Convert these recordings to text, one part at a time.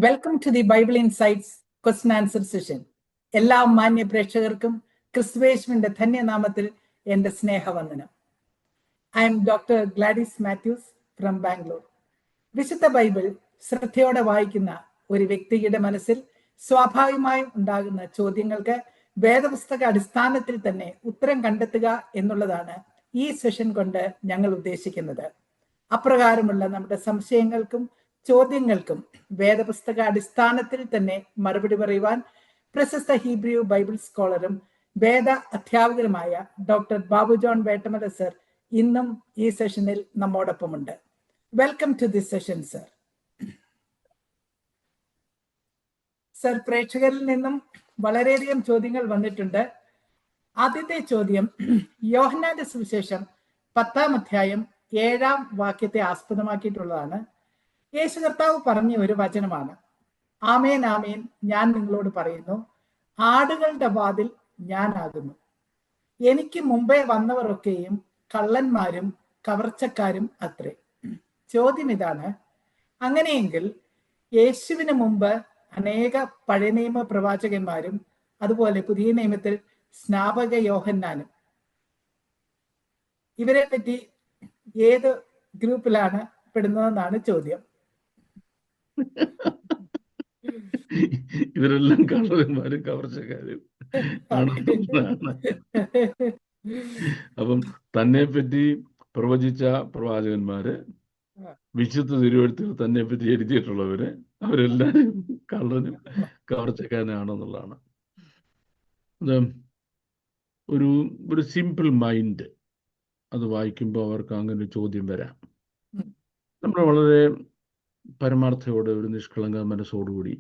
Welcome to the Bible insights question answer session. എല്ലാ മാന്യ പ്രേക്ഷകർക്കും ക്രിസ്തുവേശുവിന്റെ ധന്യനാമത്തിൽ എൻ്റെ സ്നേഹവന്ദനം. I am doctor Gladys Mathews from Bangalore. വിശുദ്ധ ബൈബിൾ ശ്രദ്ധയോടെ വായിക്കുന്ന ഒരു വ്യക്തിയുടെ മനസ്സിൽ സ്വാഭാവികമായും ഉണ്ടാകുന്ന ചോദ്യങ്ങൾക്ക് വേദപുസ്തക അടിസ്ഥാനത്തിൽ തന്നെ ഉത്തരം കണ്ടെത്തുക എന്നുള്ളതാണ് ഈ സെഷൻ കൊണ്ട് ഞങ്ങൾ ഉദ്ദേശിക്കുന്നത്. അപ്രകാരമുള്ള നമ്മുടെ സംശയങ്ങൾക്കും ചോദ്യങ്ങൾക്കും വേദപുസ്തക അടിസ്ഥാനത്തിൽ തന്നെ മറുപടി പറയുവാൻ പ്രശസ്ത ഹീബ്രു ബൈബിൾ സ്കോളറും വേദ അധ്യാപകരുമായ ഡോക്ടർ ബാബു ജോൺ വേട്ടമല സർ ഇന്നും ഈ സെഷനിൽ നമ്മോടൊപ്പമുണ്ട്. Welcome to this session sir. Sir, പ്രേക്ഷകരിൽ നിന്നും വളരെയധികം ചോദ്യങ്ങൾ വന്നിട്ടുണ്ട്. ആദ്യത്തെ ചോദ്യം യോഹന്നാന്റെ സുവിശേഷം 10-ാം അധ്യായം 7-ാം വാക്യത്തെ ആസ്പദമാക്കിയിട്ടുള്ളതാണ്. യേശു കർത്താവ് പറഞ്ഞ ഒരു വചനമാണ്, ആമേൻ ആമേൻ ഞാൻ നിങ്ങളോട് പറയുന്നു, ആടുകളുടെ വാതിൽ ഞാനാകുന്നു. എനിക്ക് മുമ്പേ വന്നവരൊക്കെയും കള്ളന്മാരും കവർച്ചക്കാരും അത്രേ. ചോദ്യം ഇതാണ്, അങ്ങനെയെങ്കിൽ യേശുവിന് മുമ്പ് അനേക പഴയ നിയമ പ്രവാചകന്മാരും അതുപോലെ പുതിയ നിയമത്തിൽ സ്നാപക യോഹന്നാനും, ഇവരെ പറ്റി ഏത് ഗ്രൂപ്പിലാണ് പെടുന്നതെന്നാണ് ചോദ്യം. ഇവരെല്ലാം കള്ളന്മാരും കവർച്ചക്കാരും ആണെന്നാണ്. അപ്പം തന്നെ പറ്റി പ്രവചിച്ച പ്രവാചകന്മാര്, വിശുദ്ധ തിരുവെഴുത്തുകൾ തന്നെ പറ്റി എഴുതിയിട്ടുള്ളവര്, അവരെല്ലാരും കള്ളനും കവർച്ചക്കാരനാണെന്നുള്ളതാണ്. ഒരു സിമ്പിൾ മൈൻഡ് അത് വായിക്കുമ്പോൾ അവർക്ക് അങ്ങനെ ഒരു ചോദ്യം വരാം. നമ്മൾ വളരെ പരമാർത്ഥയോടെ ഒരു നിഷ്കളങ്ക മനസ്സോടുകൂടി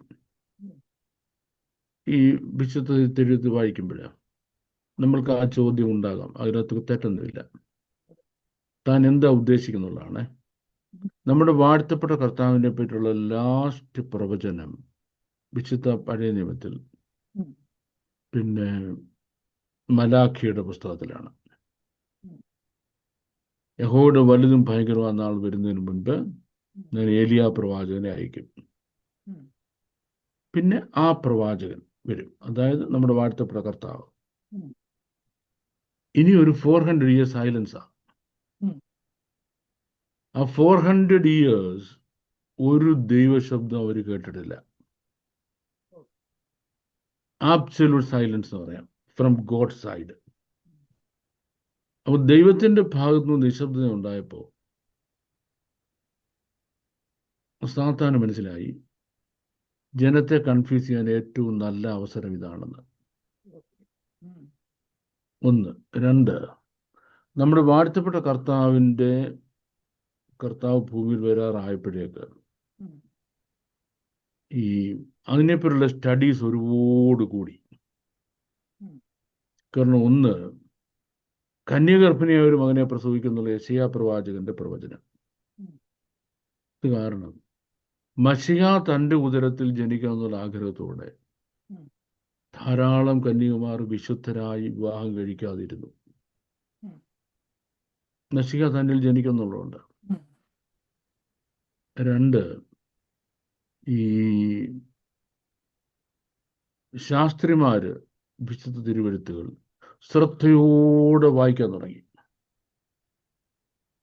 ഈ വിശുദ്ധ തിരുവെഴുത്ത് വായിക്കുമ്പോൾ നമ്മൾക്ക് ആ ചോദ്യം ഉണ്ടാകാം. അതിനകത്ത് തെറ്റൊന്നുമില്ല. താൻ എന്താ ഉദ്ദേശിക്കുന്നുള്ളതാണ്. നമ്മുടെ വാഴ്ത്തപ്പെട്ട കർത്താവിനെ പറ്റിയുള്ള ലാസ്റ്റ് പ്രവചനം വിശുദ്ധ പഴയ നിയമത്തിൽ പിന്നെ മലാഖിയുടെ പുസ്തകത്തിലാണ്. യഹോവയുടെ വലുതും ഭയങ്കരമായ നാൾ വരുന്നതിന് മുൻപ് ഞാൻ ഏലിയ പ്രവാചകനെ അയക്കും. പിന്നെ ആ പ്രവാചകൻ വരും, അതായത് നമ്മുടെ വാഴ്ത്തപ്പെട്ട കർത്താവ്. ഇനി ഒരു 400 years സൈലൻസാ. ആ 400 years ഒരു ദൈവശബ്ദം അവർ കേട്ടിട്ടില്ല. ആബ്സല്യൂട്ട് സൈലൻസ് എന്ന് പറയാം, ഫ്രം ഗോഡ് സൈഡ്. അപ്പോൾ ദൈവത്തിന്റെ ഭാഗത്തു നിന്ന് നിശബ്ദത ഉണ്ടായപ്പോൾ സാത്താന് മനസ്സിലായി ജനത്തെ കൺഫ്യൂസ് ചെയ്യാൻ ഏറ്റവും നല്ല അവസരം ഇതാണെന്ന്. ഒന്ന്. രണ്ട്, നമ്മുടെ വാഴ്ത്തപ്പെട്ട കർത്താവ് ഭൂമിയിൽ വരാറായപ്പോഴേക്ക് ഈ അതിനെപ്പറ്റിയുള്ള സ്റ്റഡീസ് ഒരുപാട് കൂടി. കാരണം ഒന്ന്, കന്യഗർഭിണിയായ ഒരു മകനെ പ്രസവിക്കുന്നുള്ള യെശയ്യാ പ്രവാചകന്റെ പ്രവചനം. ഇത് കാരണം മശിഹ തൻ്റെ ഉദരത്തിൽ ജനിക്കാമെന്നുള്ള ആഗ്രഹത്തോടെ ധാരാളം കന്യകമാർ വിശുദ്ധരായി വിവാഹം കഴിക്കാതിരുന്നു. മശിഹ തന്നിൽ ജനിക്കുന്നുള്ളതുകൊണ്ട്. രണ്ട്, ഈ ശാസ്ത്രിമാര് വിശുദ്ധ തിരുവെഴുത്തുകൾ ശ്രദ്ധയോടെ വായിക്കാൻ തുടങ്ങി.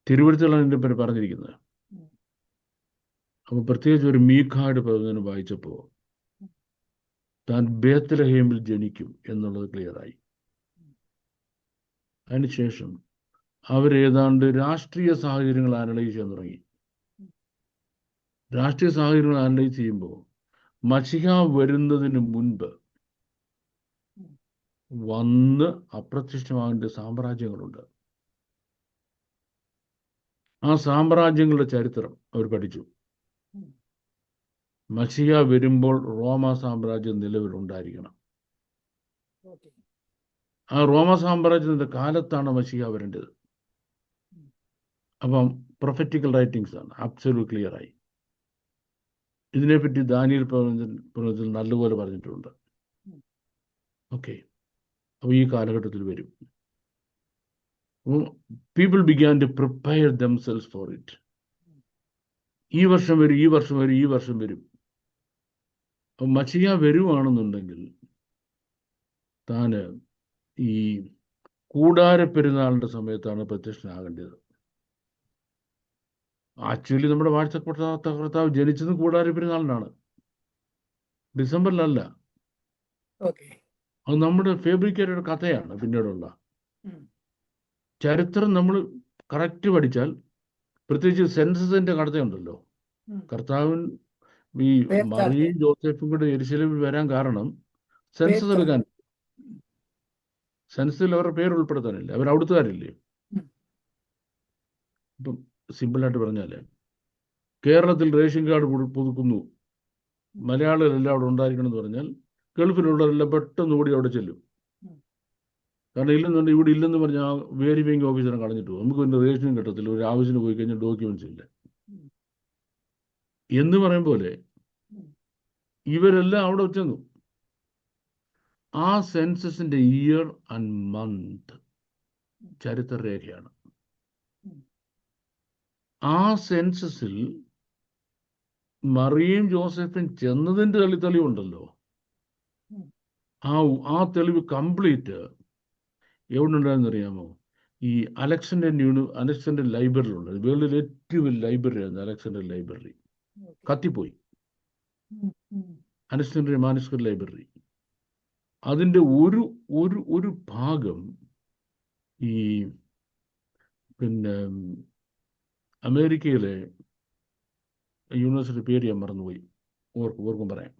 തിരുവെഴുത്തുകളാണ് ഇതിനെ പറ്റി പറഞ്ഞിരിക്കുന്നത്. അപ്പോൾ പ്രത്യേകിച്ച് ഒരു മീഖായുടെ പ്രവചനം വായിച്ചപ്പോൾ താൻ ബേത്ലഹേമിൽ ജനിക്കും എന്നുള്ളത് ക്ലിയറായി. അതിനുശേഷം അവരേതാണ്ട് രാഷ്ട്രീയ സാഹചര്യങ്ങൾ അനലൈസ് ചെയ്യാൻ തുടങ്ങി. രാഷ്ട്രീയ സാഹചര്യങ്ങൾ അനലൈസ് ചെയ്യുമ്പോൾ മശിഹ വരുന്നതിന് മുൻപ് വന്ന് അപ്രത്യക്ഷമാകേണ്ട സാമ്രാജ്യങ്ങളുണ്ട്. ആ സാമ്രാജ്യങ്ങളുടെ ചരിത്രം അവർ പഠിച്ചു. മശിഹ വരുമ്പോൾ റോമ സാമ്രാജ്യം നിലവിലുണ്ടായിരിക്കണം. ആ റോമ സാമ്രാജ്യത്തിന്റെ കാലത്താണ് മശിഹ വരേണ്ടത്. അപ്പം പ്രൊഫറ്റിക്കൽ റൈറ്റിംഗ്സ് ആണ് അബ്സല്യൂട്ട് ക്ലിയറായി. ഇതിനെപ്പറ്റി ദാനിയേൽ പ്രവചനത്തിൽ നല്ലപോലെ പറഞ്ഞിട്ടുണ്ട്. ഓക്കെ, അപ്പോൾ ഈ കാലഘട്ടത്തിൽ വരും. People began to prepare them. For it. ഈ വർഷം വരും, ഈ വർഷം വരും, ഈ വർഷം വരും. 2023 ഈ വർഷം വരും. മശിഹ വരുവാണെന്നുണ്ടെങ്കിൽ താന് ഈ കൂടാര പെരുന്നാളിൻ്റെ സമയത്താണ് പ്രത്യക്ഷനാകേണ്ടത്. ആക്ച്വലി നമ്മുടെ വാഴ്ചപ്പെട്ട കർത്താവ് ജനിച്ചതും കൂടാര പെരുന്നാളിനാണ്, ഡിസംബറിലല്ല. ഓക്കെ. അത് നമ്മുടെ ഫാബ്രിക്കേറ്റഡ് കഥയാണ്. പിന്നീടുള്ള ചരിത്രം നമ്മൾ കറക്റ്റ് പഠിച്ചാൽ, പ്രത്യേകിച്ച് സെൻസസിന്റെ കഥയുണ്ടല്ലോ, കർത്താവിൻ ഈ മറിയയും ജോസഫും കൂടെ യെരുശലേമിൽ വരാൻ കാരണം സെൻസസ് എടുക്കാൻ. സെൻസസിൽ അവരുടെ പേര് ഉൾപ്പെടുത്താനില്ല, അവർ അവിടുത്തുകാരില്ലേ. ഇപ്പം സിമ്പിളായിട്ട് പറഞ്ഞാൽ, കേരളത്തിൽ റേഷൻ കാർഡ് പുതുക്കുന്നു, മലയാളികളെല്ലാം അവിടെ ഉണ്ടായിരിക്കണം എന്ന് പറഞ്ഞാൽ ഗൾഫിലുള്ളവരെല്ലാം പെട്ടെന്ന് ഓടി അവിടെ ചെല്ലും. കാരണം ഇല്ലെന്നുണ്ടെങ്കിൽ ഇവിടെ ഇല്ലെന്ന് പറഞ്ഞാൽ ആ വേരിഫയിങ് ഓഫീസറെ കളഞ്ഞിട്ട് പോകും. നമുക്ക് പിന്നെ റേഷനും കിട്ടത്തില്ല, ഒരു ആവശ്യത്തിന് പോയി കഴിഞ്ഞാൽ ഡോക്യുമെന്റ്സ് ഇല്ല എന്ന് പറയും പോലെ ഇവരെല്ലാം അവിടെ ചെന്നു. ആ സെൻസസിന്റെ ഇയർ ആൻഡ് മന്ത് ചരിത്രരേഖയാണ്. ആ സെൻസസിൽ മറിയയും ജോസഫും ചെന്നതിന്റെ തെളിവുണ്ടല്ലോ, ആ തെളിവ് കംപ്ലീറ്റ് എവിടെ ഉണ്ടായെന്ന് അറിയാമോ? ഈ അലക്സാണ്ടർ ലൈബ്രറിയിലുണ്ട്. വേൾഡിലെ ഏറ്റവും വലിയ ലൈബ്രറി ആയിരുന്നു അലക്സാണ്ടർ ലൈബ്രറി. കത്തിപ്പോയി. Alexander manuscript library. അതിൻ്റെ ഒരു ഭാഗം ഈ പിന്നെ അമേരിക്കയിലെ യൂണിവേഴ്സിറ്റി പേര് ഞാൻ മറന്നുപോയി, ഓർക്കും പറയാം.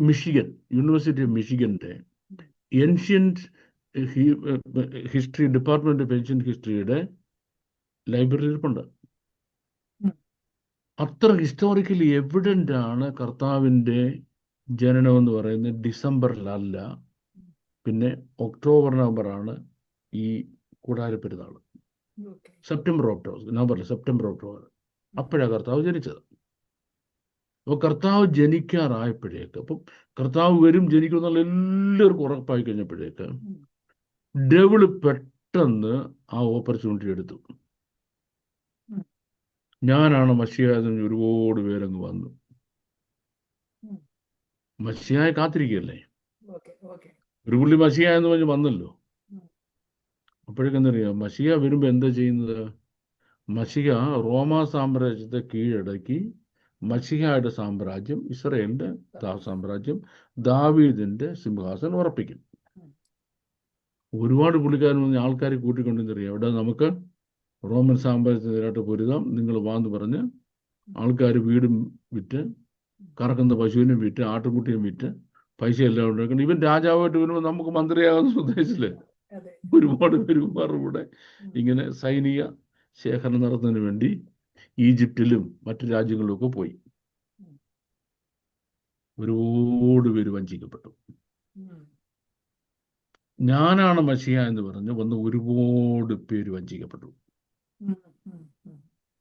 മിഷിഗൻ, യൂണിവേഴ്സിറ്റി ഓഫ് മിഷിഗന്റെ ancient history, department of ancient ഹിസ്റ്ററിയുടെ ലൈബ്രറി ഇരിപ്പുണ്ട്. അത്ര ഹിസ്റ്റോറിക്കലി എവിഡൻ്റ് ആണ് കർത്താവിൻ്റെ ജനനം എന്ന് പറയുന്നത്. ഡിസംബറിലല്ല, പിന്നെ ഒക്ടോബർ നവംബറാണ് ഈ കൂടാര പെരുന്നാൾ. സെപ്റ്റംബർ ഒക്ടോബർ അപ്പോഴാണ് കർത്താവ് ജനിച്ചത്. അപ്പോൾ കർത്താവ് ജനിക്കാറായപ്പോഴേക്ക്, അപ്പം കർത്താവ് വരും ജനിക്കും എന്നുള്ള എല്ലാവർക്കും ഉറപ്പായി കഴിഞ്ഞപ്പോഴേക്ക് ഡെവിള് പെട്ടെന്ന് ആ ഓപ്പർച്യൂണിറ്റി എടുത്തു. ഞാനാണ് മശിഹായെന്ന് ഒരുപാട് പേരങ്ങ് വന്നു. മശിഹായെ കാത്തിരിക്കുകയല്ലേ, ഒരു പുള്ളി മശിഹ എന്ന് പറഞ്ഞ് വന്നല്ലോ. അപ്പോഴേക്കെന്തറിയാം, മശിഹ വരുമ്പോൾ എന്താ ചെയ്യുന്നത്? മശിഹ റോമാ സാമ്രാജ്യത്തെ കീഴടക്കി മശിഹയുടെ സാമ്രാജ്യം, ഇസ്രായേലിന്റെ സാമ്രാജ്യം, ദാവീദിന്റെ സിംഹാസനം ഉറപ്പിക്കും. ഒരുപാട് പുള്ളിക്കാരൻ ആൾക്കാരെ കൂട്ടിക്കൊണ്ടെന്നറിയാം, ഇവിടെ നമുക്ക് റോമൻ സാമ്രാജ്യത്തിനെതിരായിട്ട് പൊരുതാം, നിങ്ങൾ വാന്ന് പറഞ്ഞ് ആൾക്കാർ വീടും വിറ്റ്, കറക്കുന്ന പശുവിനും വിറ്റ്, ആട്ടുംകുട്ടിയും വിറ്റ് പൈസ എല്ലാം ഉണ്ടാക്കണം. ഇവൻ രാജാവായിട്ട് വരുമ്പോൾ നമുക്ക് മന്ത്രിയാകുന്ന ഉദ്ദേശിച്ചില്ലേ ഒരുപാട് പേരുമാരുടെ കൂടെ ഇങ്ങനെ സൈനിക ശേഖരണം നടത്തുന്നതിന് വേണ്ടി ഈജിപ്തിലും മറ്റു രാജ്യങ്ങളിലുമൊക്കെ പോയി. ഒരുപാട് പേര് വഞ്ചിക്കപ്പെട്ടു. ഞാനാണ് മശിഹ എന്ന് പറഞ്ഞ് വന്ന് ഒരുപാട് പേര് വഞ്ചിക്കപ്പെട്ടു.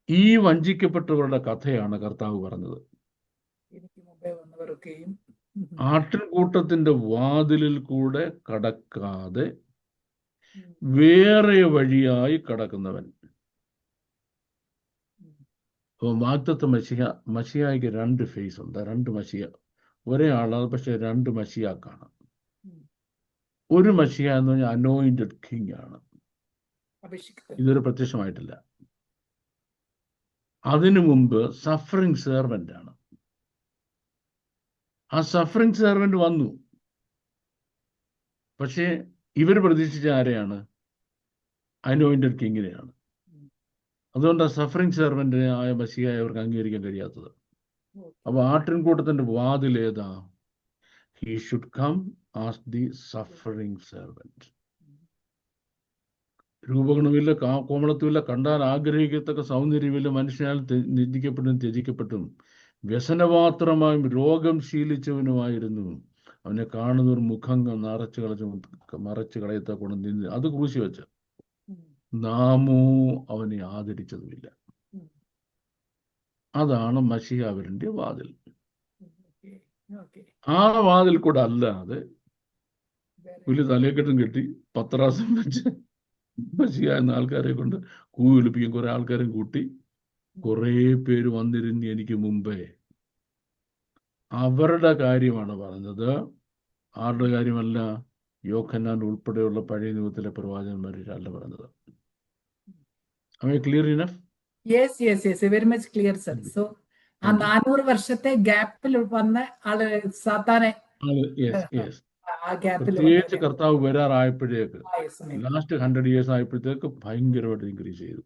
ഈ വഞ്ചിക്കപ്പെട്ടവരുടെ കഥയാണ് കർത്താവ് പറഞ്ഞത്. ആട്ടിൻകൂട്ടത്തിന്റെ വാതിലിൽ കൂടെ കടക്കാതെ വേറെ വഴിയായി കടക്കുന്നവൻ. അപ്പോൾ വാഗ്ദത്ത മശിഹായ്ക്ക് രണ്ട് ഫേസ് ഉണ്ട്, രണ്ട് മശിഹ. ഒരേ ആളാണ്, പക്ഷെ രണ്ട് മശിഹാക്കാണ്. ഒരു മശിഹ എന്ന് പറഞ്ഞാൽ അനോയിന്റഡ് കിങ് ആണ്, ഇതൊരു പ്രത്യക്ഷമായിട്ടില്ല. അതിനു മുമ്പ് സഫറിങ് സെർവൻ്റ് ആണ്. ആ സഫറിങ് സെർവൻ്റ് വന്നു, പക്ഷേ ഇവർ പ്രതീക്ഷിച്ച ആരെയാണ്? അനോയിന്റഡ് കിങ്ങിനെയാണ്. അതുകൊണ്ട് ആ സഫറിങ് സെർവൻ്റ് ആയ മശിഹയെ അവർക്ക് അംഗീകരിക്കാൻ കഴിയാത്തത്. അപ്പൊ ആട്ടിൻകൂട്ടത്തിന്റെ വാതിൽ ഏതാ? He should come as the suffering servant. രൂപഗുണമില്ല, കോമളത്വമില്ല, കണ്ടാൽ ആഗ്രഹിക്കത്തക്ക സൗന്ദര്യമില്ല, മനുഷ്യനാൽ നിന്ദിക്കപ്പെട്ടും ത്യജിക്കപ്പെട്ടും വ്യസനപാത്രമായും രോഗം ശീലിച്ചവനുമായിരുന്നു. അവനെ കാണുന്നവർ മുഖം മറച്ചു കളയത്തക്കൊണ്ട് നിന്ന് അത് ക്രൂശി വെച്ച് നാമോ അവനെ ആദരിച്ചതുമില്ല. അതാണ് മശിഹാവിന്റെ വാതിൽ. ആ വാതിൽ കൂടെ അല്ലാതെ വലിയ തലയെക്കെട്ടും കെട്ടി പത്രാസം വെച്ച് മശിഹ എന്ന ആൾക്കാരെ കൊണ്ട് കൂവിളിപ്പിക്കും. കുറെ ആൾക്കാരും കൂട്ടി കുറെ പേര് വന്നിരുന്നു എനിക്ക് മുമ്പേ. അവരുടെ കാര്യമാണ് പറഞ്ഞത്, ആരുടെ കാര്യമല്ല. യോഹന്നാൻ ഉൾപ്പെടെയുള്ള പഴയ നിയമത്തിലെ പ്രവാചകന്മാരല്ല പറഞ്ഞത്. Clear enough? Yes yes yes, very much clear sir. So ആ 400 വർഷത്തെ ഗ്യാപ്പിൽ വന്ന ആള് സാത്താനെ ആ ഗ്യാപ്പിൽ പ്രത്യേകിച്ച് കർത്താവ് വരാറായപ്പോഴേക്ക്, ലാസ്റ്റ് 100 years ആയപ്പോഴത്തേക്ക് ഭയങ്കരമായിട്ട് ഇൻക്രീസ് ചെയ്തു.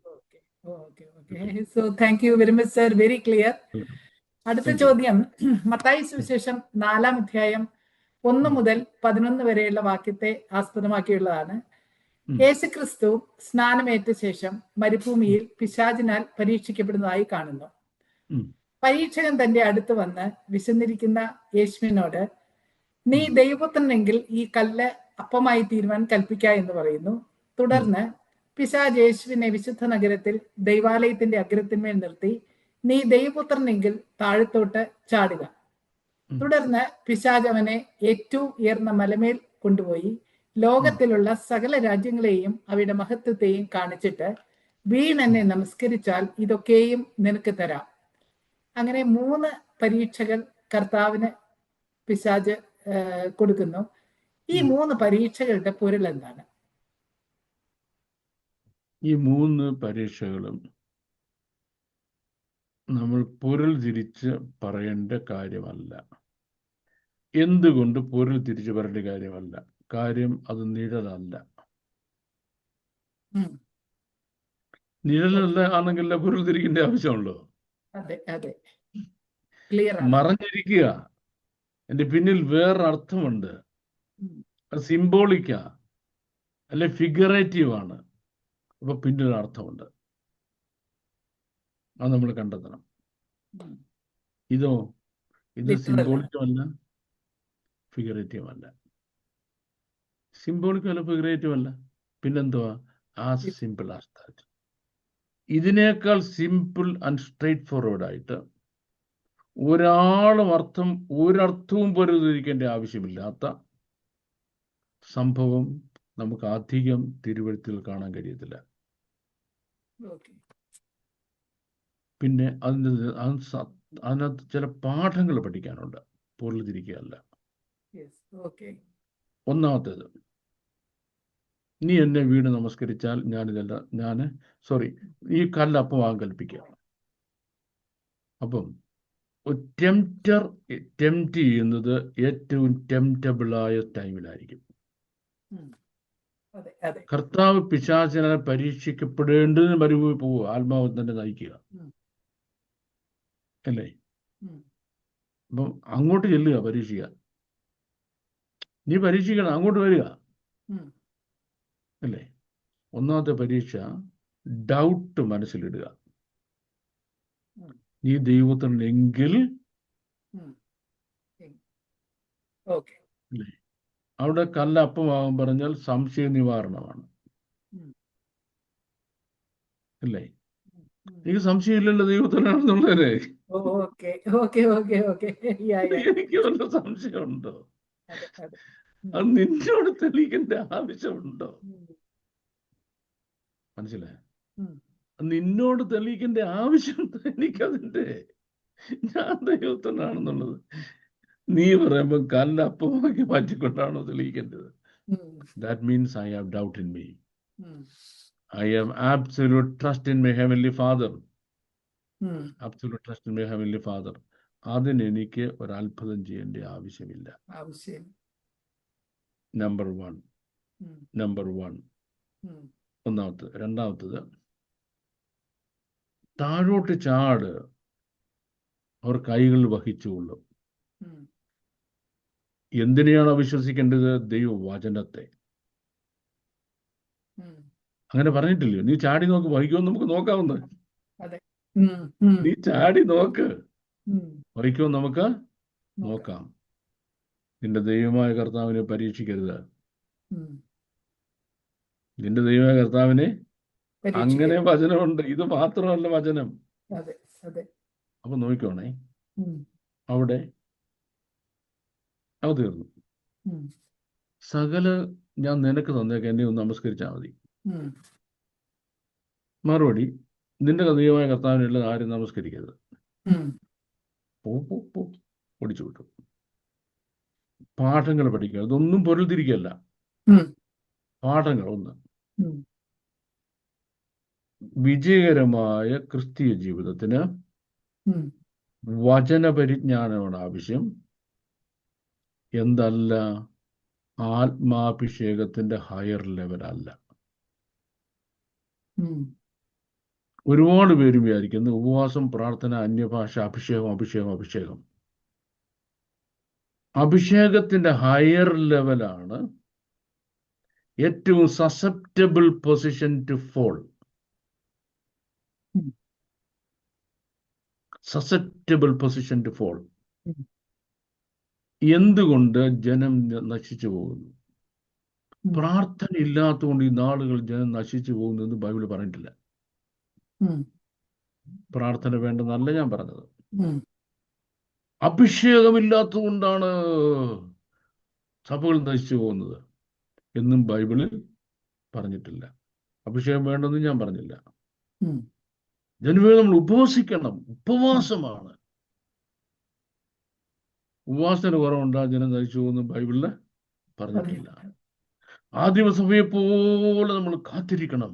So thank you very much sir, very clear. അടുത്ത ചോദ്യം മത്തായി സുവിശേഷം 4-ാം അധ്യായം 1 മുതൽ 11 വരെയുള്ള വാക്യത്തെ ആസ്പദമാക്കിയുള്ളതാണ്. യേശുക്രിസ്തു സ്നാനമേറ്റ ശേഷം മരുഭൂമിയിൽ പിശാചിനാൽ പരീക്ഷിക്കപ്പെടുന്നതായി കാണുന്നു. പരീക്ഷകൻ തന്റെ അടുത്ത് വന്ന് വിശന്നിരിക്കുന്ന യേശുവിനോട്, നീ ദൈവപുത്രനെങ്കിൽ ഈ കല്ല് അപ്പമായി തീരുവാൻ കൽപ്പിക്ക എന്ന് പറയുന്നു. തുടർന്ന് പിശാച് യേശുവിനെ വിശുദ്ധ നഗരത്തിൽ ദൈവാലയത്തിന്റെ അഗ്രത്തിന്മേൽ നിർത്തി, നീ ദൈവപുത്രനെങ്കിൽ താഴത്തോട്ട് ചാടുക. തുടർന്ന് പിശാച് അവനെ ഏറ്റവും ഉയർന്ന മലമേൽ കൊണ്ടുപോയി ലോകത്തിലുള്ള സകല രാജ്യങ്ങളെയും അവയുടെ മഹത്വത്തെയും കാണിച്ചിട്ട്, വീണെന്നെ നമസ്കരിച്ചാൽ ഇതൊക്കെയും നിനക്ക് തരാം. അങ്ങനെ 3 പരീക്ഷകൾ കർത്താവിന് പിശാച് കൊടുക്കുന്നു. ഈ 3 പരീക്ഷകളുടെ പൊരുൾ എന്താണ്? ഈ 3 പരീക്ഷകളും നമ്മൾ പൊരുൾ തിരിച്ച് പറയേണ്ട കാര്യമല്ല. എന്തുകൊണ്ട് പൊരുൾ തിരിച്ചു പറയേണ്ട കാര്യമല്ല? കാര്യം അത് നിഴലല്ല. നിഴലല്ല ആണെങ്കിൽ പൊരുൾ തിരിക്കേണ്ട ആവശ്യമുണ്ടോ? മറഞ്ഞിരിക്കുക. എൻ്റെ പിന്നിൽ വേറൊരർത്ഥമുണ്ട്. അത് സിംബോളിക്കാ, അല്ലെ ഫിഗറേറ്റീവ് ആണ്. അപ്പൊ പിന്നിൽ അർത്ഥമുണ്ട്. അത് നമ്മൾ കണ്ടെത്തണം. ഇത് സിംബോളിക്കും അല്ല, ഫിഗറേറ്റീവ് അല്ല. സിംബോളിക്കും അല്ല, ഫിഗറേറ്റീവ് അല്ല. പിന്നെന്തുവാ? As simple as that. ഇതിനേക്കാൾ സിമ്പിൾ ആൻഡ് സ്ട്രേറ്റ് ഫോർവേഡ് ആയിട്ട് ഒരർത്ഥവും പൊരുതിരിക്കേണ്ട ആവശ്യമില്ലാത്ത സംഭവം നമുക്ക് അധികം തിരുവഴുത്തിൽ കാണാൻ കഴിയത്തില്ല. പിന്നെ അതിനകത്ത് ചില പാഠങ്ങൾ പഠിക്കാനുണ്ട്. പൊരുൾ തിരിക്കുകയല്ല. ഒന്നാമത്തേത്, നീ എന്നെ വീണ് നമസ്കരിച്ചാൽ ഈ കല്ല് അപ്പമാകാൻ കൽപ്പിക്കുക. അപ്പം ടെംപ്റ്റ് ചെയ്യുന്നത് ഏറ്റവും ടെംപ്റ്റബിളായ ടൈമിലായിരിക്കും. കർത്താവ് പിശാചിനാൽ പരീക്ഷിക്കപ്പെടേണ്ടതിന് മരുഭൂമിയിൽ പോവുക, ആത്മാവ് തന്നെ നയിക്കുക, അല്ലേ? അപ്പം അങ്ങോട്ട് ചെല്ലുക, പരീക്ഷിക്കുക. നീ പരീക്ഷിക്കണം, അങ്ങോട്ട് വരിക, അല്ലേ? ഒന്നാമത്തെ പരീക്ഷ ഡൗട്ട് മനസ്സിലിടുക. നീ ദൈവത്തിനെങ്കിൽ അവിടെ കല്ല് അപ്പമാകും പറഞ്ഞാൽ സംശയ നിവാരണമാണ്, അല്ലേ? എനിക്ക് സംശയമില്ലല്ലോ ദൈവത്തിനാണെന്നുള്ളതേ. എനിക്ക് വല്ല സംശയമുണ്ടോ? അത് നിന്നോട് തെളിയിക്കേണ്ട ആവശ്യമുണ്ടോ? മനസ്സിലായോ? നിന്നോട് തെളിയിക്കേണ്ട ആവശ്യമുണ്ടോ എനിക്കതിൻ്റെ? ഞാൻ ദൈവത്തിനാണെന്നുള്ളത് നീ പറയുമ്പോൾ കല്ല് അപ്പമാക്കി മാറ്റിക്കൊണ്ടാണോ തെളിയിക്കേണ്ടത്? That means I have doubt in me. I have absolute trust in my heavenly Father. Absolute trust in my heavenly Father. അതിന് എനിക്ക് ഒരത്ഭുതം ചെയ്യേണ്ട ആവശ്യമില്ല. നമ്പർ 1. ഒന്നാമത്തത്. രണ്ടാമത്തത്, താഴോട്ട് ചാട് അവർ കൈകൾ വഹിച്ചുകൊള്ളും. എന്തിനെയാണ് അവിശ്വസിക്കേണ്ടത്? ദൈവവചനത്തെ. അങ്ങനെ പറഞ്ഞിട്ടില്ലയോ? നീ ചാടി നോക്ക്, വഹിക്കുമെന്ന് നമുക്ക് നോക്കാവുന്നത്. നീ ചാടി നോക്ക്, വഹിക്കുമെന്ന് നമുക്ക് നോക്കാം. നിന്റെ ദൈവമായ കർത്താവിനെ പരീക്ഷിക്കരുത്. നിന്റെ ദൈവമായ കർത്താവിനെ അങ്ങനെ വചനമുണ്ട്. ഇത് മാത്രമല്ല വചനം. അപ്പൊ നോക്കിക്കോണേ, അവിടെ അത് തീർന്നു. സകല ഞാൻ നിനക്ക് തന്നേക്ക്, എന്നെ ഒന്ന് നമസ്കരിച്ചാൽ മതി. മറുപടി, നിന്റെ ദൈവമായ കർത്താവിനെല്ലാം ആരും നമസ്കരിക്കരുത്. പോ. ഓടിച്ചു വിട്ടു. പാഠങ്ങൾ പഠിക്കുക, ഇതൊന്നും പൊരുൾ തിരിക്കല്ല, പാഠങ്ങൾ. ഒന്ന്, വിജയകരമായ ക്രിസ്തീയ ജീവിതത്തിന് വചനപരിജ്ഞാനമാണ് ആവശ്യം, എന്തല്ല ആത്മാഭിഷേകത്തിന്റെ ഹയർ ലെവലല്ല. ഒരുപാട് പേരും വിചാരിക്കുന്നു ഉപവാസം, പ്രാർത്ഥന, അന്യഭാഷ, അഭിഷേകം. അഭിഷേകത്തിന്റെ ഹയർ ലെവലാണ് ഏറ്റവും susceptible position to fall. Susceptible position to fall. എന്തുകൊണ്ട് ജനം നശിച്ചു പോകുന്നു? പ്രാർത്ഥന ഇല്ലാത്തതുകൊണ്ട് ഈ നാളുകൾ ജനം നശിച്ചു പോകുന്നു എന്ന് ബൈബിൾ പറഞ്ഞിട്ടില്ല. പ്രാർത്ഥന വേണ്ടെന്നല്ല ഞാൻ പറഞ്ഞത്. അഭിഷേകമില്ലാത്തതുകൊണ്ടാണ് സഭകൾ നശിച്ചു പോകുന്നത് എന്നും ബൈബിളിൽ പറഞ്ഞിട്ടില്ല. അഭിഷേകം വേണ്ടെന്ന് ഞാൻ പറഞ്ഞില്ല. ജനമേ, നമ്മൾ ഉപവസിക്കണം. ഉപവാസമാണ്. ഉപവാസത്തിന് കുറവുണ്ടാ ജനം നശിച്ചു പോകുന്നു ബൈബിളില് പറഞ്ഞിട്ടില്ല. ആദിമസഭയെ പോലെ നമ്മൾ കാത്തിരിക്കണം.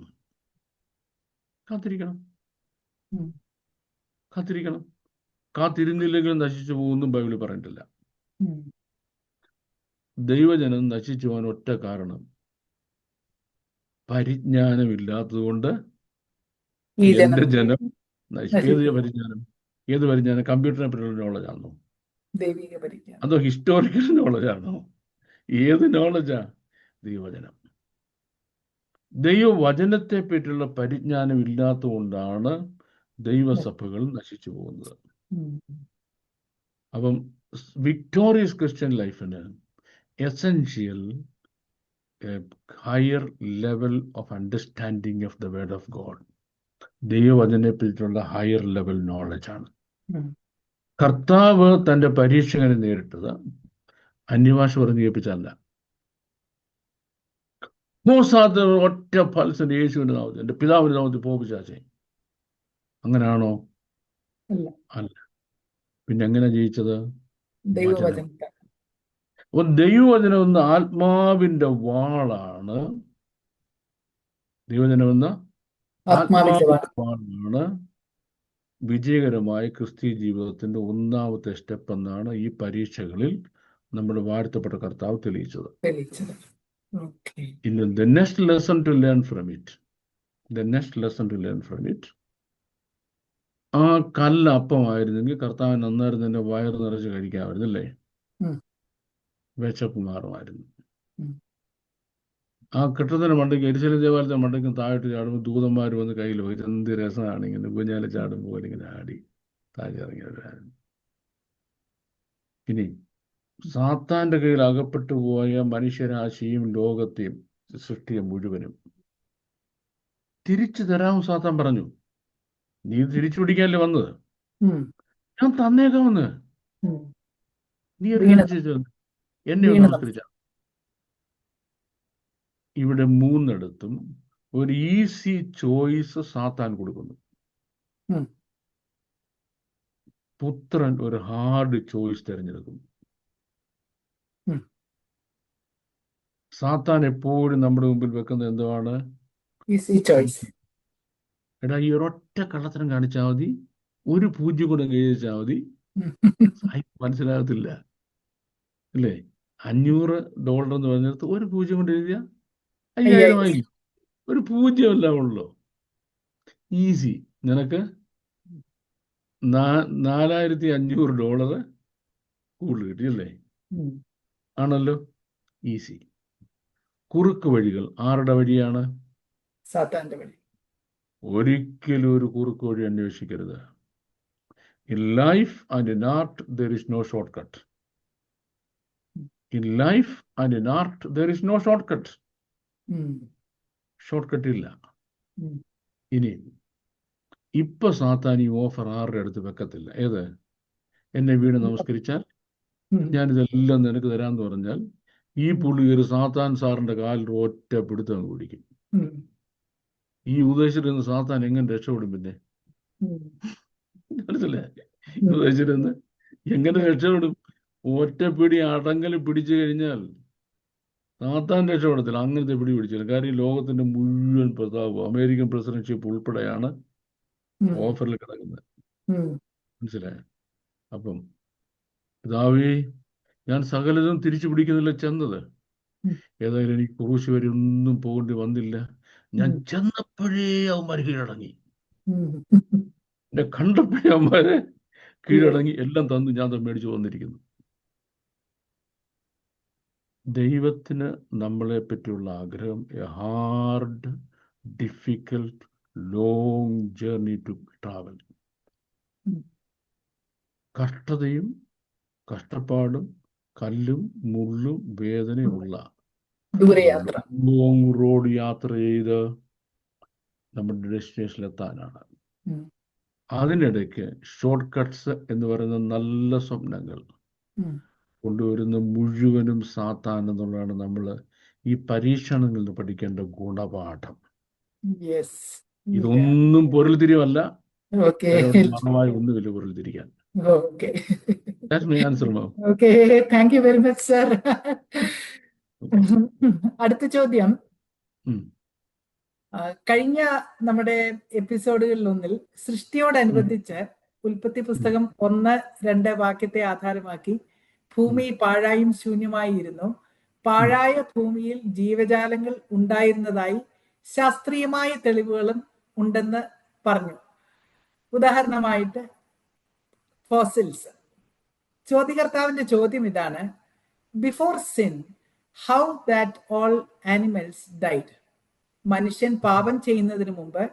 കാത്തിരുന്നില്ലെങ്കിലും നശിച്ചു പോകുന്നു ബൈബിളിൽ പറഞ്ഞിട്ടില്ല. ദൈവജനം നശിച്ചു പോകാൻ ഒറ്റ കാരണം പരിജ്ഞാനമില്ലാത്തതുകൊണ്ട് എന്റെ ജനം ഏത് പരിജ്ഞാനം? കമ്പ്യൂട്ടറിനെ പറ്റിയുള്ള നോളജാണോ? അതോ ഹിസ്റ്റോറിക്കൽ നോളജാണോ? ഏത് നോളജാ? ദൈവവചനം. ദൈവവചനത്തെ പറ്റിയുള്ള പരിജ്ഞാനം ഇല്ലാത്തതുകൊണ്ടാണ് ദൈവസഭകൾ നശിച്ചു പോകുന്നത്. അപ്പം വിക്ടോറിയസ് ക്രിസ്ത്യൻ ലൈഫിന് essential higher level of understanding of the word of God. ദൈവവചനത്തെ പറ്റിയുള്ള ഹയർ ലെവൽ നോളജാണ്. കർത്താവ് തൻ്റെ പരീക്ഷകനെ നേരിട്ടത് അന്യഭാഷ പറഞ്ഞു കേൾപ്പിച്ചല്ല. ഒറ്റ ഫലസിന്റെ യേശുവിന്റെ നാമത്തിൽ, എൻ്റെ പിതാവിന്റെ നാമത്തിൽ പോപിച്ചാച്ചേ. അങ്ങനെയാണോ? അല്ല. പിന്നെ എങ്ങനെ ജയിച്ചത്? അപ്പൊ ദൈവവചനം എന്ന ആത്മാവിന്റെ വാളാണ്. ദൈവവചനം എന്ന ആത്മാവിന്റെ വാളാണ് വിജയകരമായ ക്രിസ്തീയ ജീവിതത്തിന്റെ ഒന്നാമത്തെ സ്റ്റെപ്പ് എന്നാണ് ഈ പരീക്ഷകളിൽ നമ്മുടെ വാഴ്ത്തപ്പെട്ട കർത്താവ് തെളിയിച്ചത്. ഇനി the next lesson to learn from it, ആ കല്ല് അപ്പമായിരുന്നെങ്കിൽ കർത്താവ് നന്നായിരുന്നു തന്നെ വയറ് നിറച്ച് കഴിക്കാമായിരുന്നല്ലേ? വിശപ്പ് മാറുമായിരുന്നു. ആ കെട്ടത്തിന്റെ മണ്ടയ്ക്ക്, എരിശലേം ദേവാലയത്തിന്റെ മണ്ടയ്ക്കും താഴോട്ട് ചാടുമ്പോൾ ദൂതന്മാർ വന്ന് കയ്യിൽ പോയി. എന്ത് രസമാണ് ഇങ്ങനെ കുഞ്ഞാലെ ചാടുമ്പോൾ ഇങ്ങനെ ആടി താഴെ ഇറങ്ങിയവരായിരുന്നു. ഇനി സാത്താന്റെ കയ്യിൽ അകപ്പെട്ടു പോയ മനുഷ്യരാശിയും ലോകത്തെയും സൃഷ്ടിയെ മുഴുവനും തിരിച്ചു തരാം സാത്താൻ പറഞ്ഞു. നീ തിരിച്ചു പിടിക്കാനല്ലേ വന്നത്? ഞാൻ തന്നേക്കാമെന്ന്. നീ എന്നെ നമസ്കരിച്ച. ഇവിടെ മൂന്നിടത്തും ഒരു ഈസി ചോയ്സ് സാത്താൻ കൊടുക്കുന്നു. പുത്രൻ ഒരു ഹാർഡ് ചോയ്സ് തിരഞ്ഞെടുക്കുന്നു. സാത്താൻ എപ്പോഴും നമ്മുടെ മുമ്പിൽ വെക്കുന്നത് എന്താണ്? Easy choice. എടാ, ഈ ഒരൊറ്റ കള്ളത്തരം കാണിച്ചാൽ മതി, ഒരു പൂജ്യം കൂടെ കഴിച്ചാൽ മതി, മനസ്സിലാകത്തില്ല അല്ലേ? $500 എന്ന് പറഞ്ഞിടത്ത് ഒരു പൂജ്യം കൊണ്ട് എഴുതിയ 5000 ഒരു പൂജ്യമല്ല ഉള്ളൂ. ഈസി. നിനക്ക് $4500 കൂടുതൽ കിട്ടിയല്ലേ? ആണല്ലോ, ഈസി. കുറുക്ക് വഴികൾ ആരുടെ വഴിയാണ്? സാത്താന്റെ വഴി. ഒരിക്കലും ഒരു കുറുക്ക് വഴി അന്വേഷിക്കരുത്. In life and in art there is no shortcut. In life and in art there is no shortcut. Shortcut ഇല്ല. ഇനി ഇപ്പൊ സാത്താൻ ഈ ഓഫർ ആരുടെ അടുത്ത് വെക്കത്തില്ല. ഏത്? എന്നെ വീട് നമസ്കരിച്ചാൽ ഞാനിതെല്ലാം നിനക്ക് തരാമെന്ന് പറഞ്ഞാൽ ഈ പുള്ളി ഒരു സാത്താൻ സാറിന്റെ കാലിൽ ഒറ്റ പിടുത്തം പിടിക്കും. ഈ ഉദ്ദേശിച്ചിരുന്ന് സാത്താൻ എങ്ങനെ രക്ഷപ്പെടും? പിന്നെ മനസ്സിലെ ഉദ്ദേശിച്ചിരുന്ന് എങ്ങനെ രക്ഷപ്പെടും? ഒറ്റ പിടി അടങ്കൽ പിടിച്ചു കഴിഞ്ഞാൽ സാത്താൻ രക്ഷപ്പെടത്തില്ല. അങ്ങനത്തെ പിടി പിടിച്ചില്ല. കാര്യം ലോകത്തിന്റെ മുഴുവൻ പ്രതാപവും അമേരിക്കൻ പ്രസിഡൻഷിപ്പ് ഉൾപ്പെടെയാണ് ഓഫറിൽ കിടക്കുന്നത്. മനസ്സിലായോ? അപ്പം പിതാവേ, ഞാൻ സകലതും തിരിച്ചു പിടിക്കുന്നില്ല ചെന്നത്. ഏതായാലും എനിക്ക് ക്രൂശ് വരെ ഒന്നും പോകേണ്ടി വന്നില്ല. ഞാൻ ചെന്നപ്പോഴേ അവന്മാർ കീഴടങ്ങി. എന്നെ കണ്ടപ്പോഴേ അവന്മാരെ കീഴടങ്ങി. എല്ലാം തന്നു ഞാൻ മേടിച്ചു വന്നിരിക്കുന്നു. ദൈവത്തിന് നമ്മളെ പറ്റിയുള്ള ആഗ്രഹം a hard, difficult, long journey to travel. കഷ്ടതയും കഷ്ടപ്പാടും കല്ലും മുള്ളും വേദനയുള്ള ദൂരയാത്ര, ലോങ് റോഡ് യാത്ര ചെയ്ത് നമ്മുടെ ഡെസ്റ്റിനേഷനിലെത്താനാണ്. അതിനിടയ്ക്ക് ഷോർട്ട് കട്ട്സ് എന്ന് പറയുന്ന നല്ല സ്വപ്നങ്ങൾ കൊണ്ടുവരുന്ന മുഴുവനും സാത്താൻ എന്നുള്ളതാണ് നമ്മൾ ഈ പരീക്ഷണങ്ങളിൽ നിന്ന് പഠിക്കേണ്ട ഗുണപാഠം. ഇതൊന്നും പൊരുൾ തിരിവല്ല. മണമായി ഒന്നുമില്ല പൊരുൾ തിരിക്കാൻ. Thank you very much sir. അടുത്ത ചോദ്യം. കഴിഞ്ഞ നമ്മുടെ എപ്പിസോഡുകളിലൊന്നിൽ സൃഷ്ടിയോടനുബന്ധിച്ച് ഉൽപ്പത്തി പുസ്തകം 1:2 വാക്യത്തെ ആധാരമാക്കി ഭൂമി പാഴായും ശൂന്യമായിരുന്നു, പാഴായ ഭൂമിയിൽ ജീവജാലങ്ങൾ ഉണ്ടായിരുന്നതായി ശാസ്ത്രീയമായ തെളിവുകളും ഉണ്ടെന്ന് പറഞ്ഞു. ഉദാഹരണമായിട്ട് ഫോസിൽസ്. ചോദ്യകർത്താവിന്റെ ചോദ്യം ഇതാണ്: before sin how that all animals died. മനുഷ്യൻ പാപം ചെയ്യുന്നതിന് മുമ്പ്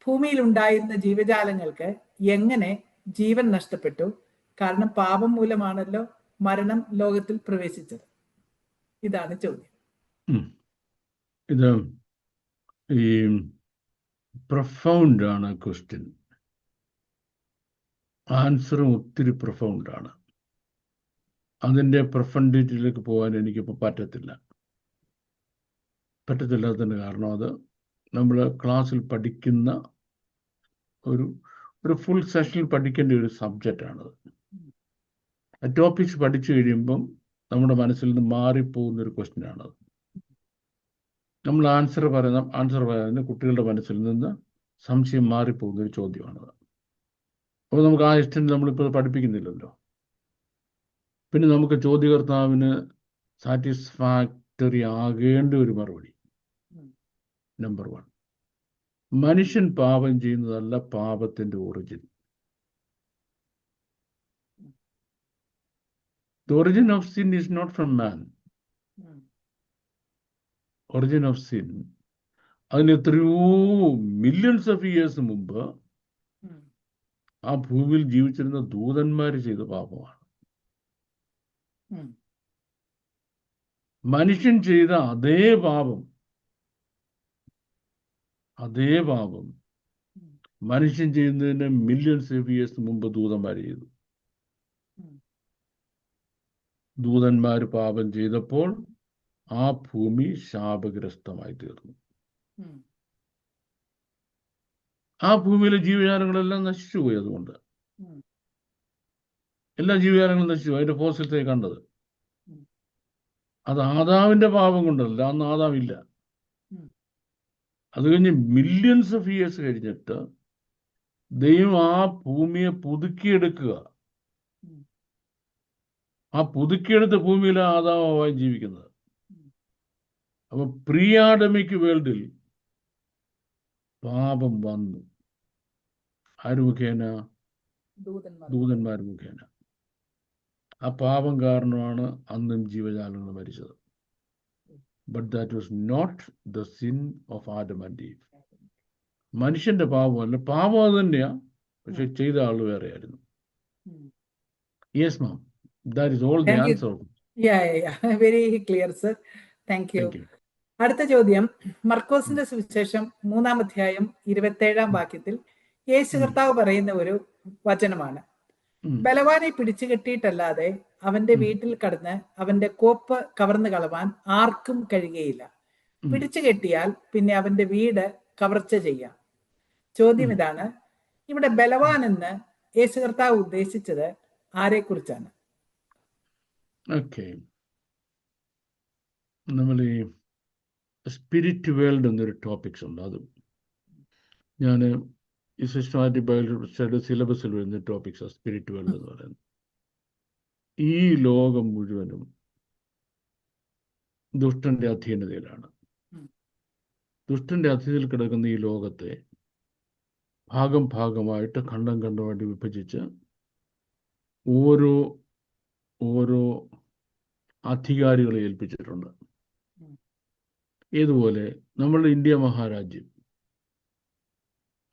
ഭൂമിയിൽ ഉണ്ടായിരുന്ന ജീവജാലങ്ങൾക്ക് എങ്ങനെ ജീവൻ നഷ്ടപ്പെട്ടു? കാരണം പാപം മൂലമാണല്ലോ മരണം ലോകത്തിൽ പ്രവേശിച്ചത്. ഇതാണ് ചോദ്യം. ഇത് ഈ പ്രൊഫൗണ്ട് ആണ് ക്വസ്റ്റ്യൻ. ആൻസറും ഒത്തിരി പ്രൊഫൗണ്ടാണ്. അതിൻ്റെ പ്രൊഫണ്ടിറ്റിയിലേക്ക് പോകാൻ എനിക്കിപ്പോൾ പറ്റത്തില്ലാത്തതിൻ്റെ കാരണം അത് നമ്മൾ ക്ലാസ്സിൽ പഠിക്കുന്ന ഒരു ഫുൾ സെഷനിൽ പഠിക്കേണ്ട ഒരു സബ്ജക്റ്റാണത്. ടോപ്പിക്സ് പഠിച്ചു കഴിയുമ്പം നമ്മുടെ മനസ്സിൽ നിന്ന് മാറിപ്പോകുന്നൊരു ക്വസ്റ്റ്യനാണത്. നമ്മൾ ആൻസർ പറയുന്ന കുട്ടികളുടെ മനസ്സിൽ നിന്ന് സംശയം മാറിപ്പോകുന്നൊരു ചോദ്യമാണത്. അപ്പോൾ നമുക്ക് ആ എക്സ്റ്റെൻഡ് നമ്മളിപ്പോൾ പഠിപ്പിക്കുന്നില്ലല്ലോ. പിന്നെ നമുക്ക് ചോദ്യകർത്താവിന് സാറ്റിസ്ഫാക്ടറി ആകേണ്ട ഒരു മറുപടി. നമ്പർ 1, മനുഷ്യൻ പാപം ചെയ്യുന്നതല്ല പാപത്തിന്റെ origin. The origin of sin is not from man. Origin of sin അതിന് എത്രയോ മില്യൺസ് ഓഫ് ഇയേഴ്സ് മുമ്പ് ആ ഭൂമിയിൽ ജീവിച്ചിരുന്ന ദൂതന്മാർ ചെയ്ത പാപമാണ്. മനുഷ്യൻ ചെയ്ത അതേ പാപം മനുഷ്യൻ ചെയ്യുന്നതിന് മില്യൺസ് ഓഫ് ഇയേഴ്സ് മുമ്പ് ദൂതന്മാർ ചെയ്തു. ദൂതന്മാർ പാപം ചെയ്തപ്പോൾ ആ ഭൂമി ശാപഗ്രസ്തമായി തീർന്നു. ആ ഭൂമിയിലെ ജീവജാലങ്ങളെല്ലാം നശിച്ചുപോയി. അതുകൊണ്ട് എല്ലാ ജീവജാലങ്ങളും നശിച്ചു. അതിന്റെ ഫോസിൽസേ കണ്ടത്. അത് ആദാമിന്റെ പാപം കൊണ്ടല്ല. അന്ന് ആദാമില്ല. അത് കഴിഞ്ഞ് മില്യൺസ് ഓഫ് ഇയേഴ്സ് കഴിഞ്ഞിട്ട് ദൈവം ആ ഭൂമിയെ പുതുക്കിയെടുക്കുക. ആ പുതുക്കിയെടുത്ത ഭൂമിയിലാണ് ആദാമായി ജീവിക്കുന്നത്. അപ്പൊ പ്രീ ആഡമിക് വേൾഡിൽ പാപം വന്നു. ആര് മുഖേന? ദൂതന്മാർ മുഖേന. ആ പാപം കാരണമാണ് അന്നും ജീവജാലങ്ങൾ മരിച്ചത്. But that was not the sin of Adam and Eve. മനുഷ്യന്റെ പാപമല്ല, പാപം അത് തന്നെയാ, പക്ഷെ ചെയ്ത ആള് വേറെ ആയിരുന്നു. Yes ma'am, that is all the answer. Very clear sir, thank you. അടുത്ത ചോദ്യം. മർക്കോസിന്റെ സുവിശേഷം 3-ാം അധ്യായം 27-ാം വാക്യത്തിൽ യേശു കർത്താവ് പറയുന്ന ഒരു വചനമാണ്: ബലവാനെ പിടിച്ചു കെട്ടിയിട്ടല്ലാതെ അവന്റെ വീട്ടിൽ കടന്ന് അവന്റെ കോപ്പ് കവർന്നു കളവാൻ ആർക്കും കഴിയുകയില്ല. പിടിച്ചു കെട്ടിയാൽ പിന്നെ അവന്റെ വീട് കവർച്ച ചെയ്യാം. ചോദ്യം ഇതാണ്: ഇവിടെ ബലവാൻ എന്ന് യേശു കർത്താവ് ഉദ്ദേശിച്ചത് ആരെക്കുറിച്ചാണ്? ഓക്കെ, നമ്മൾ ഈ സ്പിരിറ്റ് വേൾഡ് എന്നൊരു ടോപ്പിക്സ് ഉണ്ട്. അത് ഞാൻ ഈ സിസ്റ്റമാറ്റിക് ബയോളജി സ്റ്റഡി സിലബസിൽ വരുന്ന ടോപ്പിക്സ് സ്പിരിറ്റ് വേൾഡ് എന്ന് പറയുന്നത്. ഈ ലോകം മുഴുവനും ദുഷ്ടന്റെ അധീനതയിലാണ്. ദുഷ്ടന്റെ അധീനതയിൽ കിടക്കുന്ന ഈ ലോകത്തെ ഭാഗം ഭാഗമായിട്ട് ഖണ്ഡം ഖണ്ഡമായിട്ട് വിഭജിച്ച് ഓരോ ഓരോ അധികാരികളെ ഏൽപ്പിച്ചിട്ടുണ്ട്. ഏതുപോലെ നമ്മളുടെ ഇന്ത്യ മഹാരാജ്യം,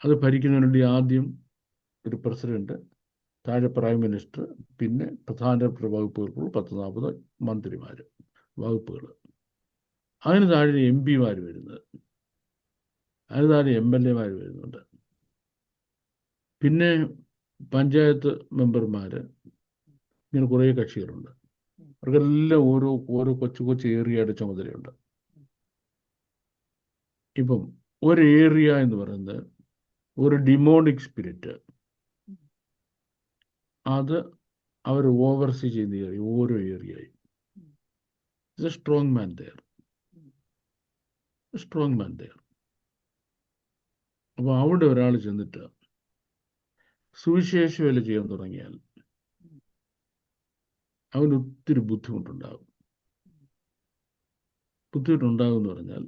അത് ഭരിക്കുന്നതിന് വേണ്ടി ആദ്യം ഒരു പ്രസിഡന്റ്, താഴെ പ്രൈം മിനിസ്റ്റർ, പിന്നെ പ്രധാനപ്പെട്ട വകുപ്പുകൾക്കുള്ള 10-40 മന്ത്രിമാർ, വകുപ്പുകൾ. അതിന് താഴെ MP-മാർ വരുന്നത്, അതിന് താഴെ MLA-മാർ വരുന്നുണ്ട്, പിന്നെ പഞ്ചായത്ത് മെമ്പർമാർ, ഇങ്ങനെ കുറേ കക്ഷികളുണ്ട്. അവർക്കെല്ലാം ഓരോ ഓരോ കൊച്ചു കൊച്ചു ഏരിയയുടെ ചുമതലയുണ്ട്. ഇപ്പം ഒരു ഏരിയ എന്ന് പറയുന്നത് ഒരു ഡിമോണിക് സ്പിരിറ്റ്, അത് അവർ ഓവർസീ ചെയ്യുന്ന ഓരോ ഏരിയയും. Strong man there, strong man there. അപ്പോൾ അവിടെ ഒരാൾ ചെന്നിട്ട് സുവിശേഷ വേല ചെയ്യാൻ തുടങ്ങിയാൽ അവന് ഒത്തിരി ബുദ്ധിമുട്ടുണ്ടാകും. ബുദ്ധിമുട്ടുണ്ടാകും എന്ന് പറഞ്ഞാൽ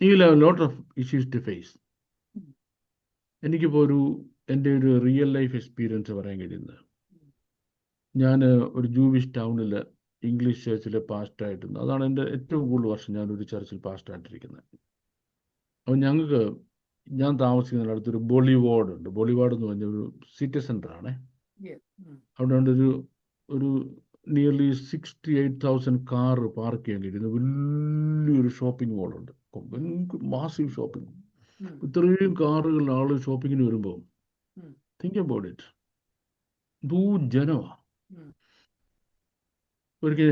he will have a lot of issues to face. എനിക്കിപ്പോൾ എൻ്റെ ഒരു റിയൽ ലൈഫ് എക്സ്പീരിയൻസ് പറയാൻ കഴിയുന്നത്, ഞാൻ ഒരു ജൂവിഷ് ടൗണിൽ ഇംഗ്ലീഷ് ചർച്ചിലെ പാസ്റ്ററായിട്ടുണ്ട്. അതാണ് എൻ്റെ ഏറ്റവും കൂടുതൽ വർഷം ഞാനൊരു ചർച്ചിൽ പാസ്റ്ററായിട്ടിരിക്കുന്നത്. അപ്പോൾ ഞാൻ താമസിക്കുന്ന അടുത്തൊരു ബോളിവാർഡ് ഉണ്ട്. ബോളിവാർഡ് എന്ന് പറഞ്ഞ ഒരു സിറ്റി സെൻ്ററാണ്. അവിടെ ഉണ്ട് ഒരു നിയർലി 68,000 കാർ പാർക്ക് ചെയ്യാൻ കഴിയുന്ന വലിയൊരു ഷോപ്പിംഗ് മോളുണ്ട്. Massive shopping. ഇത്രയും കാറുകൾ ആള് ഷോപ്പിങ്ങിന് വരുമ്പോൾ തിങ്ക് അബൌട്ട് ഇറ്റ്, ജനമാണ്. ഒരിക്കൽ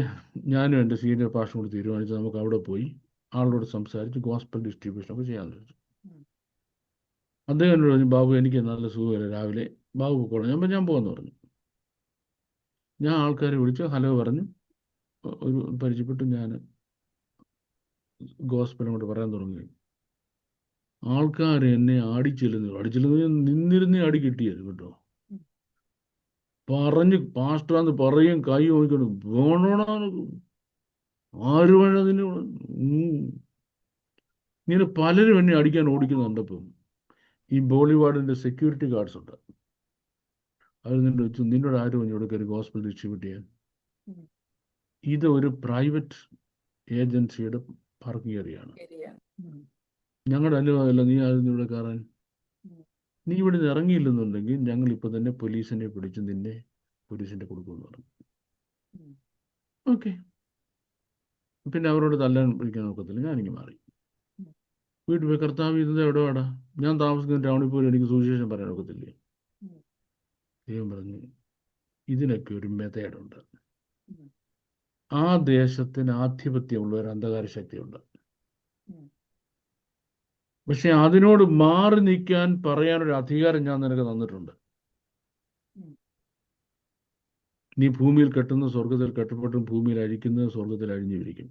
ഞാനും എൻ്റെ സീനിയർ പാസ്റ്ററും കൂടി തീരുമാനിച്ച് നമുക്ക് അവിടെ പോയി ആളോട് സംസാരിച്ച് ഗോസ്പൽ ഡിസ്ട്രിബ്യൂഷൻ ഒക്കെ ചെയ്യാമെന്ന് വെച്ചു. അദ്ദേഹം എന്നോട് പറഞ്ഞു, ബാബു എനിക്ക് നല്ല സുഖമില്ല, രാവിലെ ബാബു പോകണം. ഞാൻ പോകാമെന്ന് പറഞ്ഞു. ഞാൻ ആൾക്കാരെ വിളിച്ച് ഹലോ പറഞ്ഞു, ഒരു പരിചയപ്പെട്ടു. ഞാൻ ഗോസ്പൽ അങ്ങോട്ട് പറയാൻ തുടങ്ങി. ആൾക്കാർ എന്നെ അടിച്ചില്ലെന്ന് നിന്നിരുന്നേ അടി കിട്ടിയായിരുന്നു കേട്ടോ. പറഞ്ഞ് പാസ്റ്ററാന്ന് പറയും, കൈ നോക്കിക്കൊണ്ട് വേണോണ ആര് വേണതിന് ഇങ്ങനെ പലരും എന്നെ അടിക്കാൻ ഓടിക്കുന്നു കണ്ടപ്പം ഈ ബോളിവാർഡിൻ്റെ സെക്യൂരിറ്റി ഗാർഡ്സ് ഉണ്ട്. അവർ നിന്നോട് ആരും ഇവിടെ കയറി ഗോസ്പൽ ഡിസ്ട്രിബ്യൂട്ട് ചെയ്യാൻ? ഇത് ഒരു പ്രൈവറ്റ് ഏജൻസിയുടെ പാർക്കിംഗ് ഏരിയയാണ്. ഞങ്ങളുടെ അനുവാദമല്ല നീ ആരും ഇവിടെ കയറാൻ. നീ ഇവിടെ നിന്ന് ഇറങ്ങിയില്ലെന്നുണ്ടെങ്കിൽ ഞങ്ങൾ ഇപ്പൊ തന്നെ പോലീസിനെ പിടിച്ച് നിന്നെ പോലീസിന്റെ കൊടുക്കുമെന്ന് പറഞ്ഞു. ഓക്കെ, പിന്നെ അവരോട് തല്ലാൻ പിടിക്കാൻ നോക്കത്തില്ല. ഞാനിങ്ങ് മാറി വീട്ടിൽ പോയി, കർത്താവ് ഇത് എവിടെ വേടാ, ഞാൻ താമസിക്കുന്ന ടൗണിൽ പോലും എനിക്ക് സുവിശേഷം പറയാൻ ഒക്കത്തില്ലേ? ദൈവം പറഞ്ഞു, ഇതിനൊക്കെ ഒരു മെത്തേഡുണ്ട്. ആ ദേശത്തിന് ആധിപത്യമുള്ള ഒരു അന്ധകാര ശക്തിയുണ്ട്. പക്ഷെ അതിനോട് മാറി നിൽക്കാൻ പറയാനൊരു അധികാരം ഞാൻ നിനക്ക് തന്നിട്ടുണ്ട്. നീ ഭൂമിയിൽ കെട്ടുന്ന സ്വർഗത്തിൽ കെട്ടപ്പെട്ടും ഭൂമിയിൽ അഴിക്കുന്നത് സ്വർഗത്തിൽ അഴിഞ്ഞിരിക്കും.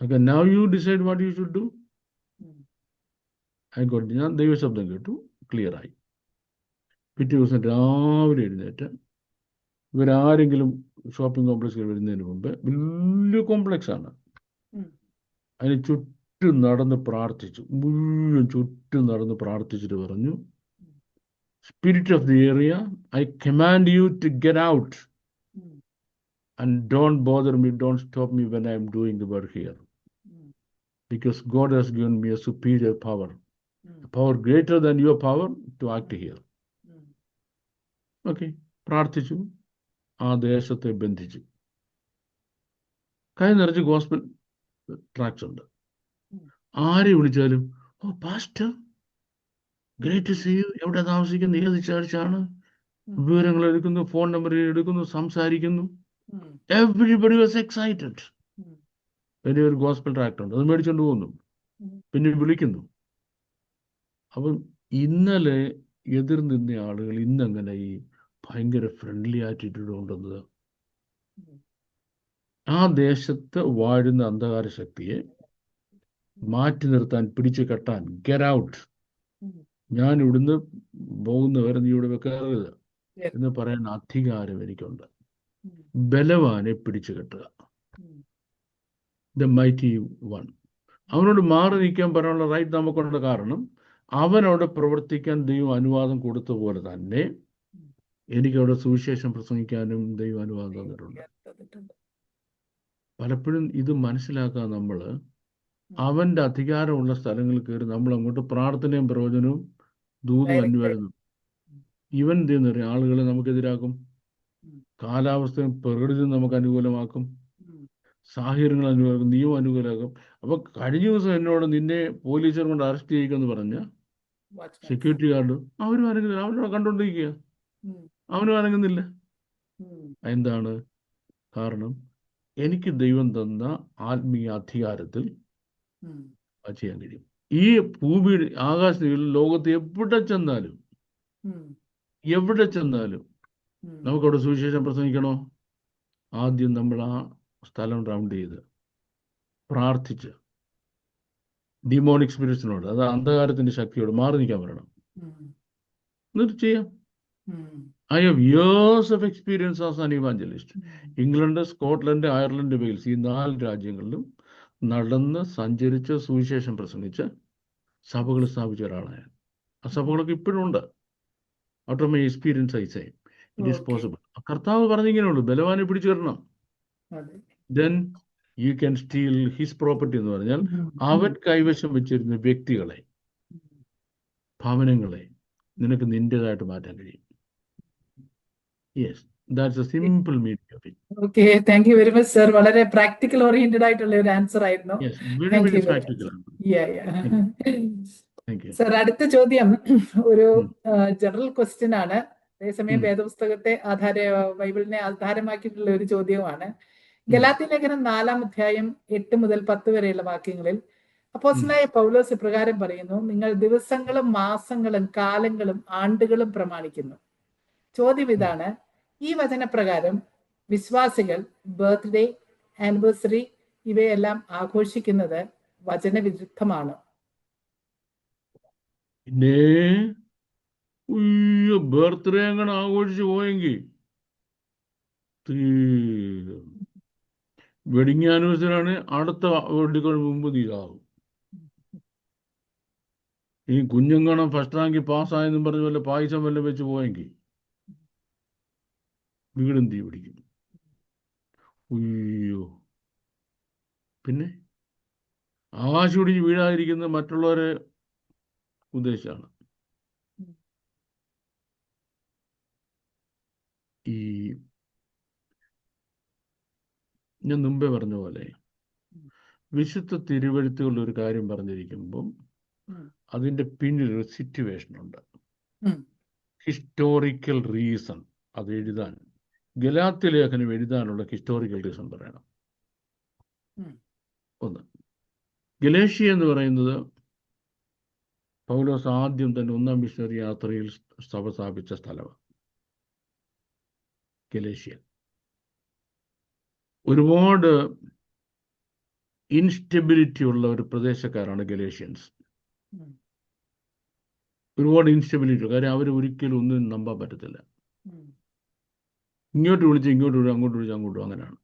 Okay, now you decide what you should do. ഞാൻ ദൈവശബ്ദം കേട്ടു, ക്ലിയറായി. പിറ്റേ ദിവസം രാവിലെ എഴുന്നേറ്റ് ഇവരാരെങ്കിലും ഷോപ്പിംഗ് കോംപ്ലക്സിൽ വരുന്നതിന് മുമ്പ്, വലിയ കോംപ്ലക്സ് ആണ്, അതിന് ചുറ്റും നടന്ന് പ്രാർത്ഥിച്ചു. മുഴുവൻ ചുറ്റും നടന്ന് പ്രാർത്ഥിച്ചിട്ട് പറഞ്ഞു, Spirit of the area, I command you to get out and don't bother me, don't stop me when I am doing the work here. Because God has given me a superior power, a power greater than your power to act here. Okay, പ്രാർത്ഥിച്ചു, ആ ദേശത്തെ ബന്ധിച്ചു. കൈ നിറച്ച് gospel tracks ഉണ്ട്. ആരെ വിളിച്ചാലും, oh pastor, great to see you, എവിടെ താമസിക്കുന്നു, ഏത് ചർച്ചാണ്, വിവരങ്ങൾ എടുക്കുന്നു, ഫോൺ നമ്പർ എടുക്കുന്നു, സംസാരിക്കുന്നു. Everybody was excited. എൻ്റെ ഒരു ഗോസ്പൽ ട്രാക്ട് ഉണ്ട്, അത് മേടിച്ചുകൊണ്ട് പോകുന്നു, പിന്നെ വിളിക്കുന്നു. അപ്പം ഇന്നലെ എതിർ നിന്ന ആളുകൾ ഇന്നങ്ങനെ ഈ ഭയങ്കര ഫ്രണ്ട്ലി ആറ്റിറ്റ്യൂഡ് കൊണ്ടുവന്നത്? ആ ദേശത്ത് വാഴുന്ന അന്ധകാര ശക്തിയെ മാറ്റി നിർത്താൻ, പിടിച്ചു കെട്ടാൻ, ഗെറ്റ് ഔട്ട്, ഞാൻ ഇവിടുന്ന് പോകുന്നവരെ നീ ഇവിടെ കയറരുത് എന്ന് പറയാൻ അധികാരം എനിക്കുണ്ട്. ബലവാനെ പിടിച്ചു കെട്ടുക, ദ മൈറ്റി വൺ. അവനോട് മാറി നിൽക്കാൻ പറയാനുള്ള റൈറ്റ് നമുക്കുണ്ട്. കാരണം അവനവിടെ പ്രവർത്തിക്കാൻ ദൈവം അനുവാദം കൊടുത്ത പോലെ തന്നെ എനിക്കവിടെ സുവിശേഷം പ്രസംഗിക്കാനും ദൈവം അനുവാദം തന്നിട്ടുണ്ട്. പലപ്പോഴും ഇത് മനസ്സിലാക്കാൻ നമ്മൾ അവൻ്റെ അധികാരമുള്ള സ്ഥലങ്ങളിൽ കയറി നമ്മൾ അങ്ങോട്ട് പ്രാർത്ഥനയും പ്രവചനവും ദൂതും അന്വേഷണം, ഇവൻ എന്തെന്ന് പറയും, ആളുകളെ നമുക്കെതിരാക്കും, കാലാവസ്ഥയും പ്രകൃതിയും നമുക്ക് അനുകൂലമാക്കും, സാഹചര്യങ്ങൾ അനുകൂലമാക്കും, നിയമം അനുകൂലമാക്കും. അപ്പൊ കഴിഞ്ഞ ദിവസം എന്നോട് നിന്നെ പോലീസുകാർ കൊണ്ട് അറസ്റ്റ് ചെയ്യിക്കുമെന്ന് പറഞ്ഞ സെക്യൂരിറ്റി ഗാർഡ് അവരും അനങ്ങുന്നില്ല, അവനോട് കണ്ടോണ്ടിരിക്കുക, അവനും അനങ്ങുന്നില്ല. എന്താണ് കാരണം? എനിക്ക് ദൈവം തന്ന ആത്മീയ അധികാരത്തിൽ അത് ചെയ്യാൻ കഴിയും. ഈ ഭൂമിയുടെ ആകാശത്തിൽ ലോകത്ത് എവിടെ ചെന്നാലും നമുക്കവിടെ സുവിശേഷം പ്രസംഗിക്കണോ? ആദ്യം നമ്മൾ ആ സ്ഥലം റൗണ്ട് ചെയ്ത് പ്രാർത്ഥിച്ച് ഡിമോണിക് സ്പിരിറ്റ്സിനോട്, അത് അന്ധകാരത്തിന്റെ ശക്തിയോട് മാറി നിൽക്കാൻ പറയണം. എന്നിട്ട് ചെയ്യാം. I have years of experience as an evangelist. England, Scotland, Ireland, Wales, ഈ 4 രാജ്യങ്ങളിലും നടന്ന് സഞ്ചരിച്ച് സുവിശേഷം പ്രസംഗിച്ച് സഭകൾ സ്ഥാപിച്ച ഒരാളാണ്. ആ സഭകളൊക്കെ ഇപ്പോഴും ഉണ്ട്. Out of my experience I say it is possible. കർത്താവ് പറഞ്ഞിങ്ങനെ ഉള്ളൂ, ബലവാനെ പിടിച്ചു തരണം. Then you can steel his property എന്ന് പറഞ്ഞാൽ അവൻ കൈവശം വെച്ചിരുന്ന വ്യക്തികളെ, ഭവനങ്ങളെ നിനക്ക് നിന്റേതായിട്ട് മാറ്റാൻ കഴിയും. Yes, that's a simple meaning of it. Okay, thank you very much, sir. വളരെ പ്രാക്ടിക്കൽ ഓറിയന്റഡ് ആയിട്ടുള്ള ഒരു ആൻസർ ആയിരുന്നു. Yes, very very practical. Thank you. Sir, അടുത്ത ചോദ്യം ഒരു ജനറൽ ക്വസ്റ്റ്യൻ ആണ്. അതേസമയം വേദപുസ്തകത്തെ ബൈബിളിനെ ആധാരമാക്കിയിട്ടുള്ള ഒരു ചോദ്യവുമാണ്. ഗലാത്യ ലേഖനം 4-ാം അധ്യായം 8 മുതൽ 10 വരെയുള്ള വാക്യങ്ങളിൽ അപ്പോസ്തലനായ പൗലോസ് ഇപ്രകാരം പറയുന്നു: നിങ്ങൾ ദിവസങ്ങളും മാസങ്ങളും കാലങ്ങളും ആണ്ടുകളും പ്രമാണിക്കുന്നു. ചോദ്യം ഇതാണ്: ഈ വചനപ്രകാരം വിശ്വാസികൾ ബർത്ത്ഡേ, ആനിവേഴ്സറി ഇവയെല്ലാം ആഘോഷിക്കുന്നത് വചനവിരുദ്ധമാണ്? പിന്നെ ബർത്ത്ഡേ അങ്ങനെ ആഘോഷിച്ചു പോയെങ്കിൽ വെഡിങ് ആനിവേഴ്സറി ആണ്, അടുത്ത വെഡിങ് മുമ്പ് നീതാകും. ഈ കുഞ്ഞുങ്ങണം ഫസ്റ്റ് റാങ്കിൽ പാസ്സായെന്നും പറഞ്ഞ പോലെ പായസം വല്ലതും വെച്ച് പോയെങ്കിൽ വീടും തീ പിടിക്കും. ഉയ്യോ. പിന്നെ ആകാശം ഇടിഞ്ഞ് വീഴാതിരിക്കുന്ന മറ്റുള്ളവരെ ഉദ്ദേശിച്ചാണ്. ഈ ഞാൻ മുമ്പേ പറഞ്ഞ പോലെ വിശുദ്ധ തിരുവെഴുത്തുകളിൽ ഒരു കാര്യം പറഞ്ഞിരിക്കുമ്പം അതിൻ്റെ പിന്നിലൊരു സിറ്റുവേഷൻ ഉണ്ട്, ഹിസ്റ്റോറിക്കൽ റീസൺ. അത് എഴുതാൻ, ഗലാത്യ ലേഖനം എഴുതാനുള്ള ഹിസ്റ്റോറിക്കൽ റീസൺ പറയണം. ഒന്ന്, ഗലേഷ്യ എന്ന് പറയുന്നത് പൗലോസ് ആദ്യം തന്നെ 1-ാം മിഷണറി യാത്രയിൽ സഭ സ്ഥാപിച്ച സ്ഥലമാണ്. ഗലേഷ്യ ഒരുപാട് ഇൻസ്റ്റെബിലിറ്റി ഉള്ള ഒരു പ്രദേശക്കാരാണ് ഗലേഷ്യൻസ്. ഒരുപാട് ഇൻസ്റ്റെബിലിറ്റി, കാര്യം അവർ ഒരിക്കലും ഒന്നും നമ്പാൻ പറ്റത്തില്ല. ഇങ്ങോട്ട് വിളിച്ച് ഇങ്ങോട്ട് വിടും, അങ്ങോട്ട് വിളിച്ച് അങ്ങോട്ടും, അങ്ങനെയാണ്.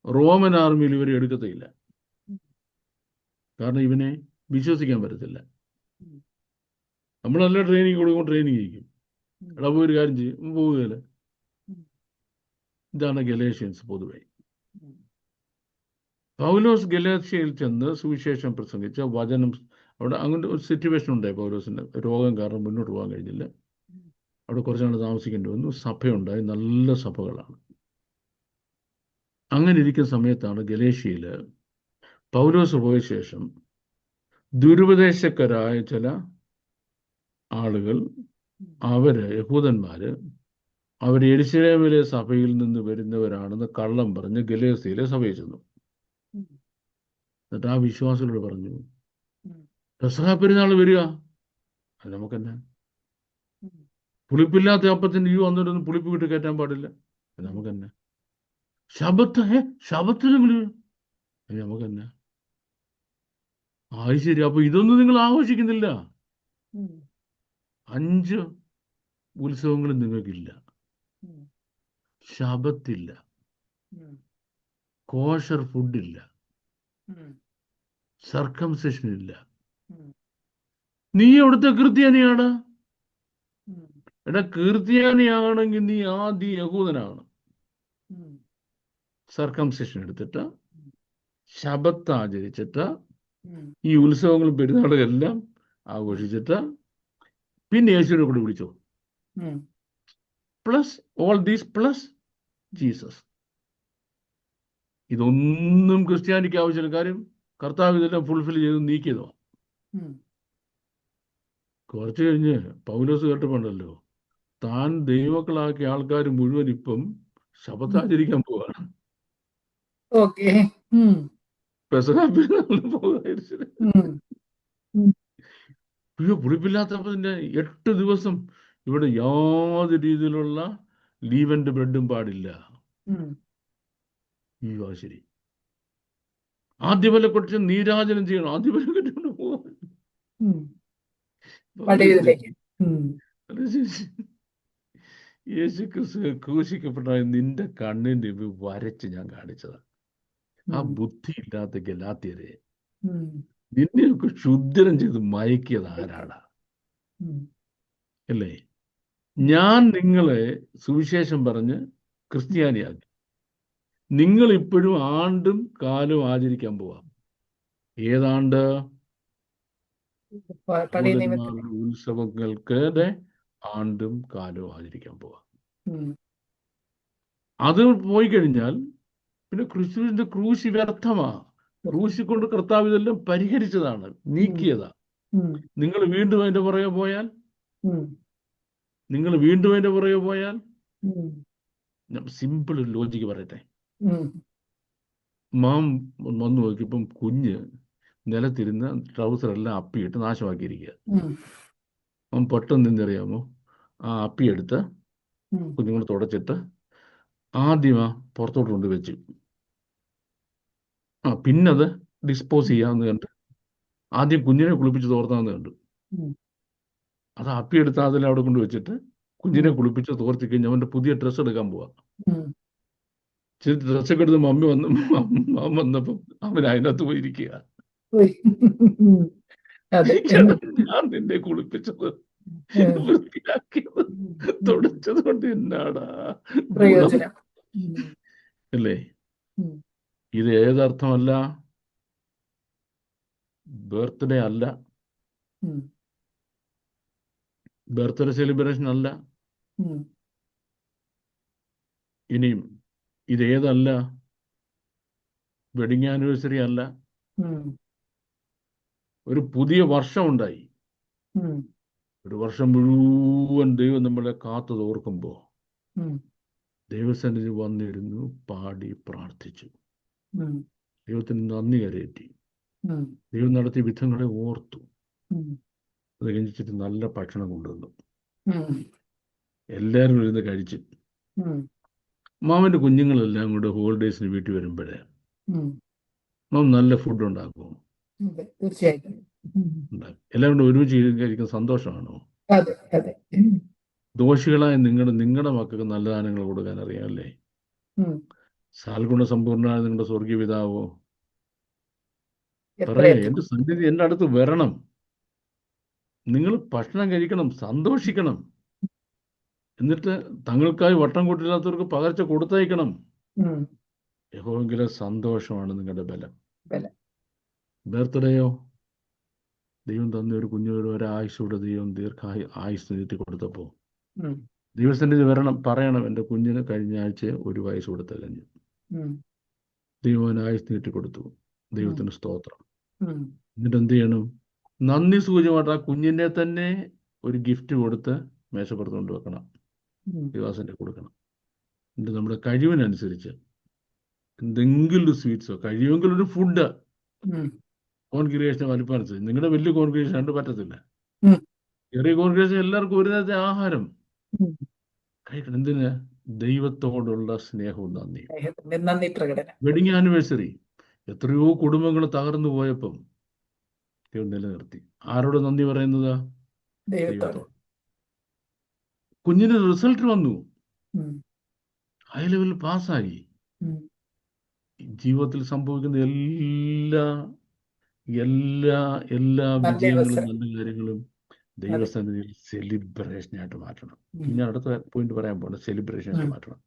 റോമൻ ആർമിയിൽ ഇവരെ എടുക്കത്തില്ല, കാരണം ഇവനെ വിശ്വസിക്കാൻ പറ്റത്തില്ല. നമ്മളല്ല ട്രെയിനിങ് കൊടുക്കുമ്പോൾ ട്രെയിനിങ് ചെയ്യിക്കും, എടാ പോയി ഒരു കാര്യം ചെയ്യും, പോവുകയില്ല. ഇതാണ് ഗലേഷ്യൻസ് പൊതുവെ. പൗലോസ് ഗലാത്യയിൽ ചെന്ന് സുവിശേഷം പ്രസംഗിച്ച വചനം, അവിടെ അങ്ങനെ ഒരു സിറ്റുവേഷൻ ഉണ്ടായി. പൗലോസിന് രോഗം കാരണം മുന്നോട്ട് പോകാൻ കഴിഞ്ഞില്ല, അവിടെ കുറച്ചാണ് താമസിക്കേണ്ടി വന്നു. സഭയുണ്ടായി, നല്ല സഭകളാണ്. അങ്ങനെ ഇരിക്കുന്ന സമയത്താണ് ഗലേഷ്യയിൽ പൗലോസ് പോയ ശേഷം ദുരുപദേശക്കാരായ ചില ആളുകൾ, യഹൂദന്മാര്, അവർ യെരുശലേമിലെ സഭയിൽ നിന്ന് വരുന്നവരാണെന്ന് കള്ളം പറഞ്ഞ് ഗലേഷ്യയിലെ സഭയിൽ ചെന്നു. എന്നിട്ട് ആ വിശ്വാസികളോട് പറഞ്ഞു, പെസഹ പെരുന്നാൾ വരിക, അത് നമുക്കെന്നാ, പുളിപ്പില്ലാത്ത അപ്പത്തിന് ഈ വന്നിട്ടൊന്നും പുളിപ്പ് വിട്ട് കയറ്റാൻ പാടില്ല. നമുക്ക് തന്നെ ശബത്തിന് നമുക്ക് തന്നെ. അത് ശരി. അപ്പൊ ഇതൊന്നും നിങ്ങൾ ആഘോഷിക്കുന്നില്ല. 5 ഉത്സവങ്ങളും നിങ്ങൾക്കില്ല. ശബത്തില്ല, കോഷർ ഫുഡില്ല, സർക്കംസെഷൻ ഇല്ല. നീ അവിടുത്തെ ക്രിസ്ത്യാനിയാണ്. എടാ, ക്രിസ്ത്യാനിയാണെങ്കിൽ നീ ആദ്യ യഹൂദനാണ്. സർക്കംസെഷൻ എടുത്തിട്ട് ശബത്ത് ആചരിച്ചിട്ട് ഈ ഉത്സവങ്ങളും പെരുന്നാളും എല്ലാം ആഘോഷിച്ചിട്ട് പിന്നെ യേശുവിനെ കൂടെ വിളിച്ചോ. Plus all these plus Jesus. ഇതൊന്നും ക്രിസ്ത്യാനിക്ക് ആവശ്യമില്ല. കാര്യം കർത്താവ് ഇതെല്ലാം ഫുൾഫിൽ ചെയ്ത് നീക്കിയതോ. കുറച്ച് കഴിഞ്ഞ് പൗലോസ് കേട്ടപ്പോണ്ടല്ലോ, താൻ ദൈവക്കളാക്കിയ ആൾക്കാർ മുഴുവൻ ഇപ്പം ശബത്ത് ആചരിക്കാൻ പോവാണ്. പുളിപ്പില്ലാത്തതിന്റെ 8 ദിവസം ഇവിടെ യാതൊരു രീതിയിലുള്ള ലീവന്റെ ബ്രെഡും പാടില്ല. ശരി. ആദ്യമല്ല കുറച്ച് നീരാജനം ചെയ്യണം. ആദ്യമല്ല കെട്ടിക്കൊണ്ട് പോവാൻ. യേശു ക്രിസ്തു ക്രൂശിക്കപ്പെട്ട നിന്റെ കണ്ണിന്റെ വരച്ച് ഞാൻ കാണിച്ചതാ. ആ ബുദ്ധിയില്ലാത്ത ഗലാത്യരെ നിന്നെയൊക്കെ ശുദ്ധരം ചെയ്ത് മയക്കിയത് ആരാടാ? അല്ലേ? ഞാൻ നിങ്ങളെ സുവിശേഷം പറഞ്ഞ് ക്രിസ്ത്യാനിയാക്കി. നിങ്ങൾ ഇപ്പോഴും ആണ്ടും കാലവും ആചരിക്കാൻ പോവാം. ഏതാണ്ട് ഉത്സവങ്ങൾക്ക് ആണ്ടും കാലവും ആചരിക്കാൻ പോവാം. അത് പോയി കഴിഞ്ഞാൽ പിന്നെ ക്രിസ്തുവിന്റെ ക്രൂശി വ്യർത്ഥമാ. ക്രൂശി കൊണ്ട് കർത്താവ് ഇതെല്ലാം പരിഹരിച്ചതാണ്, നീക്കിയതാ. നിങ്ങൾ വീണ്ടും അതിന്റെ പുറകെ പോയാൽ ഞാൻ സിമ്പിൾ ഒരു ലോജിക്ക് പറയട്ടെ. മാം വന്നു നോക്കിയപ്പം കുഞ്ഞ് നിലത്തിരുന്ന് ട്രൗസറെല്ലാം അപ്പിയിട്ട് നാശമാക്കിയിരിക്കുക. അവൻ പെട്ടെന്ന് എന്തറിയാമോ, ആ അപ്പിയെടുത്ത് കുഞ്ഞുങ്ങൾ തുടച്ചിട്ട് ആദ്യം പുറത്തോട്ട് കൊണ്ടുവച്ചു. പിന്നത് ഡിസ്പോസ് ചെയ്യാമെന്ന് കണ്ട് ആദ്യം കുഞ്ഞിനെ കുളിപ്പിച്ച് തോർത്താമെന്ന് കണ്ടു. അത് അപ്പിയെടുത്ത് അതിൽ അവിടെ കൊണ്ടുവച്ചിട്ട് കുഞ്ഞിനെ കുളിപ്പിച്ച് തോർത്തി കഴിഞ്ഞ് അവന്റെ പുതിയ ഡ്രസ്സ് എടുക്കാൻ പോവാ. ഡ്രസ്സൊക്കെ എടുത്ത് മമ്മി വന്നപ്പം അവൻ അതിനകത്ത് പോയിരിക്കുക. ഞാൻ നിന്നെ കുളിപ്പിച്ചത്, വൃത്തിയാക്കിയത്, തുടച്ചത് കൊണ്ട് എന്നാടാ അല്ലേ? ഇത് ഏതർത്ഥമല്ല, ബർത്ത്ഡേ അല്ല, ബർത്ത്ഡേ സെലിബ്രേഷൻ അല്ല. ഇനിയും ഇതേതല്ല, വെഡിങ് ആനിവേഴ്സറി അല്ല. ഒരു പുതിയ വർഷം ഉണ്ടായി. ഒരു വർഷം മുഴുവൻ ദൈവം നമ്മളെ കാത്തത് ഓർക്കുമ്പോ ദൈവസന്നിധി വന്നിരുന്നു, പാടി പ്രാർത്ഥിച്ചു, ദൈവത്തിന് നന്ദി കരയറ്റി, ദൈവം നടത്തിയ വിധങ്ങളെ ഓർത്തു. അത് കഴിഞ്ഞിട്ട് നല്ല ഭക്ഷണം കൊണ്ടുവന്നു, എല്ലാവരും ഇരുന്ന് കഴിച്ചു. മാമന്റെ കുഞ്ഞുങ്ങളെല്ലാം കൂടെ ഹോളിഡേസിന് വീട്ടിൽ വരുമ്പോഴേ മാം നല്ല ഫുഡ് ഉണ്ടാക്കും. തീർച്ചയായിട്ടും എല്ലാവരും കൂടെ ഒരുമിച്ച് കഴിക്കുന്ന സന്തോഷമാണോ? ദോഷികളായ നിങ്ങളുടെ മക്കൾക്ക് നല്ല ദാനങ്ങൾ കൊടുക്കാൻ അറിയാം അല്ലേ? സാൽഗുണ സമ്പൂർണ്ണനായ നിങ്ങളുടെ സ്വർഗീയ പിതാവോ പറയാ, എന്റെ സന്നിധി എന്റെ അടുത്ത് വരണം, നിങ്ങൾ ഭക്ഷണം കഴിക്കണം, സന്തോഷിക്കണം, എന്നിട്ട് തങ്ങൾക്കായി വട്ടം കൂട്ടില്ലാത്തവർക്ക് പകർച്ച കൊടുത്തയക്കണം. യഹോവെങ്കിലെ സന്തോഷമാണ് നിങ്ങളുടെ ബലം. ബർത്ത്ഡേയോ ദൈവം തന്ന ഒരു കുഞ്ഞൊരു ഒരായുസ്സൂടെ ദൈവം ആയുസ് നീട്ടി കൊടുത്തപ്പോ ദൈവസന്നിധി വരണം, പറയണം, എൻ്റെ കുഞ്ഞിന് കഴിഞ്ഞ ആഴ്ച 1 വയസ്സ് കൊടുത്തകഞ്ഞു, ദൈവം ആയുസ് നീട്ടി കൊടുത്തു, ദൈവത്തിന് സ്തോത്രം. എന്നിട്ട് എന്ത് ചെയ്യണം? നന്ദി സൂചകമായിട്ട് ആ കുഞ്ഞിനെ തന്നെ ഒരു ഗിഫ്റ്റ് കൊടുത്ത് മേശപ്പുറത്ത് കൊണ്ടുവെക്കണം, ദൈവാസന്റെ കൊടുക്കണം. എന്നിട്ട് നമ്മുടെ കഴിവിനനുസരിച്ച് എന്തെങ്കിലും ഒരു സ്വീറ്റ്സോ, കഴിയുമെങ്കിൽ ഒരു ഫുഡ്, കോൺഗ്രിഗേഷൻ വലിപ്പമനുസരിച്ച്. നിങ്ങളുടെ വലിയ കോൺഗ്രിഗേഷൻ കണ്ട് പറ്റത്തില്ല. ചെറിയ കോൺഗ്രിഗേഷൻ എല്ലാവർക്കും ഒരു നേരത്തെ ആഹാരം, ഉം. കഴിക്കണം. എന്തിന്? ദൈവത്തോടുള്ള സ്നേഹവും നന്ദിയും. സ്നേഹത്തിന്റെ നന്ദി പ്രകടനം. വെഡിങ് ആനിവേഴ്സറി എത്രയോ കുടുംബങ്ങൾ തകർന്നു പോയപ്പം ദൈവം നിലനിർത്തി. ആരോട് നന്ദി പറയുന്നത്? ദൈവത്തോട്. ദൈവത്തോട്. കുഞ്ഞിന് റിസൾട്ട് വന്നു, ഉം. ഹൈ ലെവലിൽ പാസ്സായി. ഉം. ജീവിതത്തിൽ സംഭവിക്കുന്ന എല്ലാ എല്ലാ എല്ലാ നല്ല വിജയങ്ങളും അവസരം. നല്ല കാര്യങ്ങളും അതെ. ദൈവസന്നിധിയിൽ സെലിബ്രേഷനായിട്ട് മാറ്റണം. ഉം. ഞാൻ അടുത്ത പോയിന്റ് പറയാൻ പോകുന്നത് സെലിബ്രേഷനായിട്ട് ഉം. മാറ്റണം.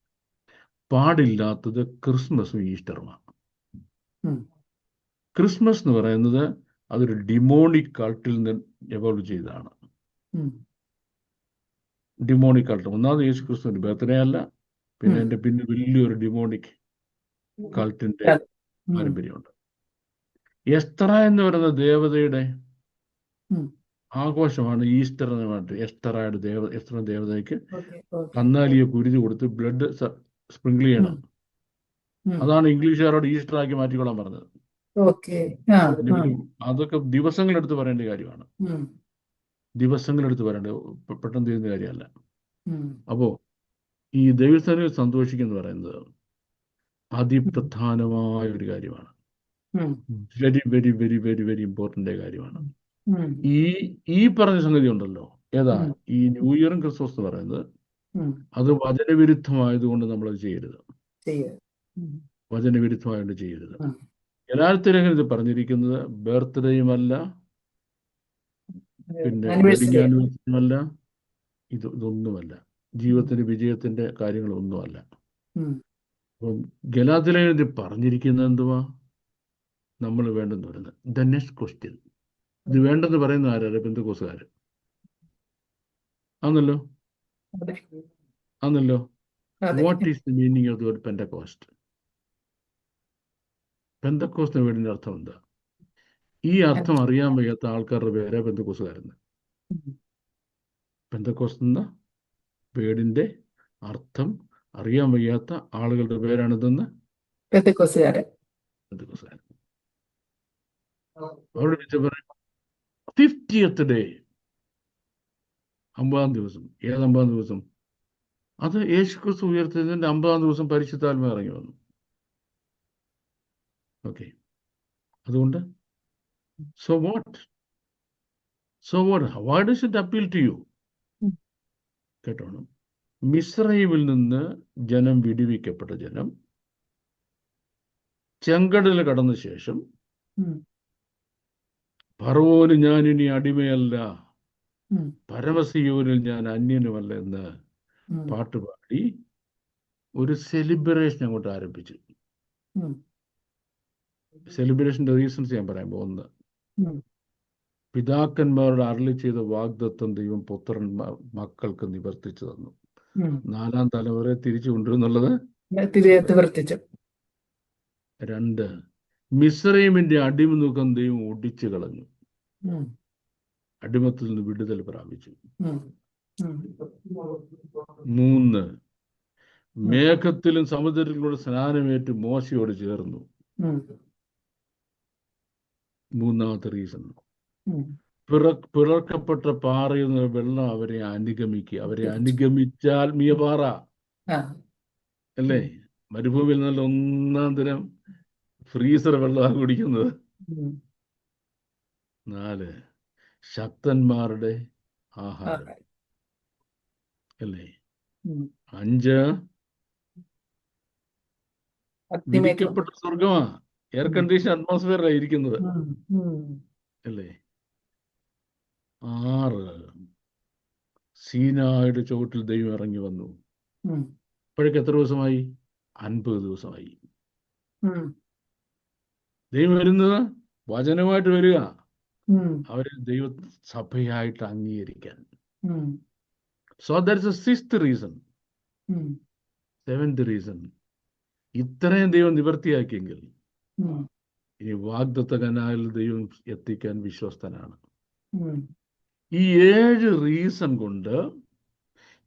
പാടില്ലാത്തത് ക്രിസ്മസും ഈസ്റ്ററുമാണ്. ഉം. ക്രിസ്മസ് എന്ന് പറയുന്നത് അതൊരു ഡിമോണിക് കൾട്ടിൽ നിന്ന് എവോൾവ് ചെയ്തതാണ്. ഉം. Demonic cult. ഒന്നാമത് യേശു ക്രിസ്തുവിന്റെ ബർത്ത്ഡേ അല്ല, പിന്നെ ഉം. എൻ്റെ പിന്നെ വലിയൊരു ഡിമോണിക് കൾട്ടിന്റെ അതെ. ഉം. പാരമ്പര്യമുണ്ട്. എസ്തറ എന്ന് പറയുന്ന ദേവതയുടെ ഉം. ആഘോഷമാണ് ഈസ്റ്റർ എന്ന് പറഞ്ഞിട്ട്. എസ്തറയുടെ എസ്തറ ദേവതയ്ക്ക് ഓക്കെ. ഓക്കെ. കന്നാലിയെ കുരുതി കൊടുത്ത് ബ്ലഡ് സ്പ്രിങ്കിൾ ചെയ്യണം. ഉം. അതാണ് ഇംഗ്ലീഷുകാരോട് ഈസ്റ്റർ ആക്കി മാറ്റിക്കൊള്ളാൻ പറഞ്ഞത്. ഓക്കെ. ആ. ആ. അതൊക്കെ ദിവസങ്ങളെടുത്ത് പറയേണ്ട കാര്യമാണ്. ഉം. ദിവസങ്ങളെടുത്ത് പറയേണ്ട, പെട്ടെന്ന് തീരുന്ന കാര്യമല്ല. ഉം. അപ്പോൾ ഈ ദൈവസ്ഥാനിൽ സന്തോഷിക്കുക പറയുന്നത് അതിപ്രധാനമായ ഒരു കാര്യമാണ്. ഉം. Very very very very very important കാര്യമാണ്. ഉം. ഈ പറഞ്ഞ സംഗതി ഉണ്ടല്ലോ, ഏതാ ഉം. ഈ ന്യൂ ഇയറും ക്രിസ്മസ് എന്ന് പറയുന്നത്, ഉം. അത് വചനവിരുദ്ധമായതുകൊണ്ട് നമ്മളത് ചെയ്യരുത്. ചെയ്യരുത്. ഉം. വചനവിരുദ്ധമായതുകൊണ്ട് ചെയ്യരുത്. ഉം. എല്ലാത്തിലും ഇത് പറഞ്ഞിരിക്കുന്നത് ബർത്ത്ഡേയുമല്ല, പിന്നെ വെഡിങ് ആനിവേഴ്സറി. ആനിവേഴ്സറിയുമല്ല, ഇതൊന്നുമല്ല. ജീവിതത്തിന്റെ വിജയത്തിന്റെ കാര്യങ്ങളൊന്നുമല്ല. ഉം. അപ്പം ഗലാത്യലേഖനത്തിൽ പറഞ്ഞിരിക്കുന്നത് എന്തുവാ നമ്മൾ വേണ്ടെന്ന് പറയുന്നത്? The next question. ഇത് വേണ്ടെന്ന് പറയുന്ന ആരാണ്? പെന്തക്കോസ്തുകാർ ആണല്ലോ. അതെ. ആണല്ലോ. അതെ. What is the meaning of the word Pentecost? Pentecost വേർഡിന്റെ അർത്ഥം എന്താ? ഈ അർത്ഥം അറിയാൻ വയ്യാത്ത ആൾക്കാരുടെ പേരെ പെന്തക്കോസ്തുകാരെന്ന്. ഉം. പെന്തക്കോസ്റ്റ് എന്ന വേർഡിന്റെ അർത്ഥം അറിയാൻ വയ്യാത്ത ആളുകളുടെ പേരാണിതെന്ന് പെന്തക്കോസ്തുകാരൻ. പെന്തക്കോസ്തുകാരൻ. അവിടെ വെച്ച് പറയും 50th ഡേ, 50-ാം ദിവസം. ഏത് 50-ാം ദിവസം? അത് യേശുക്രിസ്തു ഉയർത്തതിന്റെ 50-ാം ദിവസം പരിശുദ്ധാത്മാവ് ഇറങ്ങി വന്നു. ഓക്കെ. അതുകൊണ്ട് so what why does it appeal to you? കേട്ടോണം. മിസ്രയീമിൽ നിന്ന് ജനം വിടുവിക്കപ്പെട്ട ജനം ചെങ്കടൽ കടന്ന ശേഷം ഫറവോന് ഞാൻ ഇനി അടിമയല്ല, പരമസിയോനിൽ ഞാൻ അന്യനുമല്ല എന്ന് പാട്ടുപാടി ഒരു സെലിബ്രേഷൻ അങ്ങോട്ട് ആരംഭിച്ചു. സെലിബ്രേഷന്റെ റീസൺസ് ഞാൻ പറയാൻ പോകുന്നത്, പിതാക്കന്മാരോട് അരുളി ചെയ്ത വാഗ്ദത്തം ദൈവം പുത്രൻ മക്കൾക്ക് നിവർത്തിച്ചു തന്നു. 4-ാം തലമുറയെ തിരിച്ചു കൊണ്ടുവരുന്നുള്ളത് നിവർത്തിച്ചു. 2, മിസ്രയീമിന്റെ അടിമുഖം ദൈവം ഒടിച്ചു കളഞ്ഞു. അടിമത്തിൽ നിന്ന് വിടുതൽ പ്രാപിച്ചു. 3, മേഘത്തിലും സമുദ്രത്തിലൂടെ സ്നാനമേറ്റ് മോശയോട് ചേർന്നു. 3-ാമത്തെ റീസൺ, പിളർക്കപ്പെട്ട പാറയിൽ നിന്ന് വെള്ളം അവരെ അനുഗമിക്കുക. അവരെ അനുഗമിച്ച ആത്മീയ പാറ അല്ലേ? മരുഭൂമിയിൽ നല്ല 1-ാം തരം ഫ്രീസർ വെള്ളമാണ് കുടിക്കുന്നത്. 4, ശക്തന്മാരുടെ ആഹാരം അല്ലേ? 5, വിധിക്കപ്പെട്ട സ്വർഗമാ, എയർ കണ്ടീഷൻ അറ്റ്മോസ്ഫിയറിലാണ് ഇരിക്കുന്നത് അല്ലേ? 6, സീനായുടെ ചുവട്ടിൽ ദൈവം ഇറങ്ങി വന്നു. ഇപ്പോഴേക്ക് എത്ര ദിവസമായി? 50 ദിവസമായി. ദൈവം വരുന്നത് വചനമായിട്ട് വരിക, അവരെ ദൈവ സഭയായിട്ട് അംഗീകരിക്കാൻ. So that's A 6th reason. 7th reason, ഇത്രയും ദൈവം നിവർത്തിയാക്കിയെങ്കിൽ ഇനി വാഗ്ദത്ത കനാലിൽ ദൈവം എത്തിക്കാൻ വിശ്വസ്തനാണ്. ഈ 7 റീസൺ കൊണ്ട്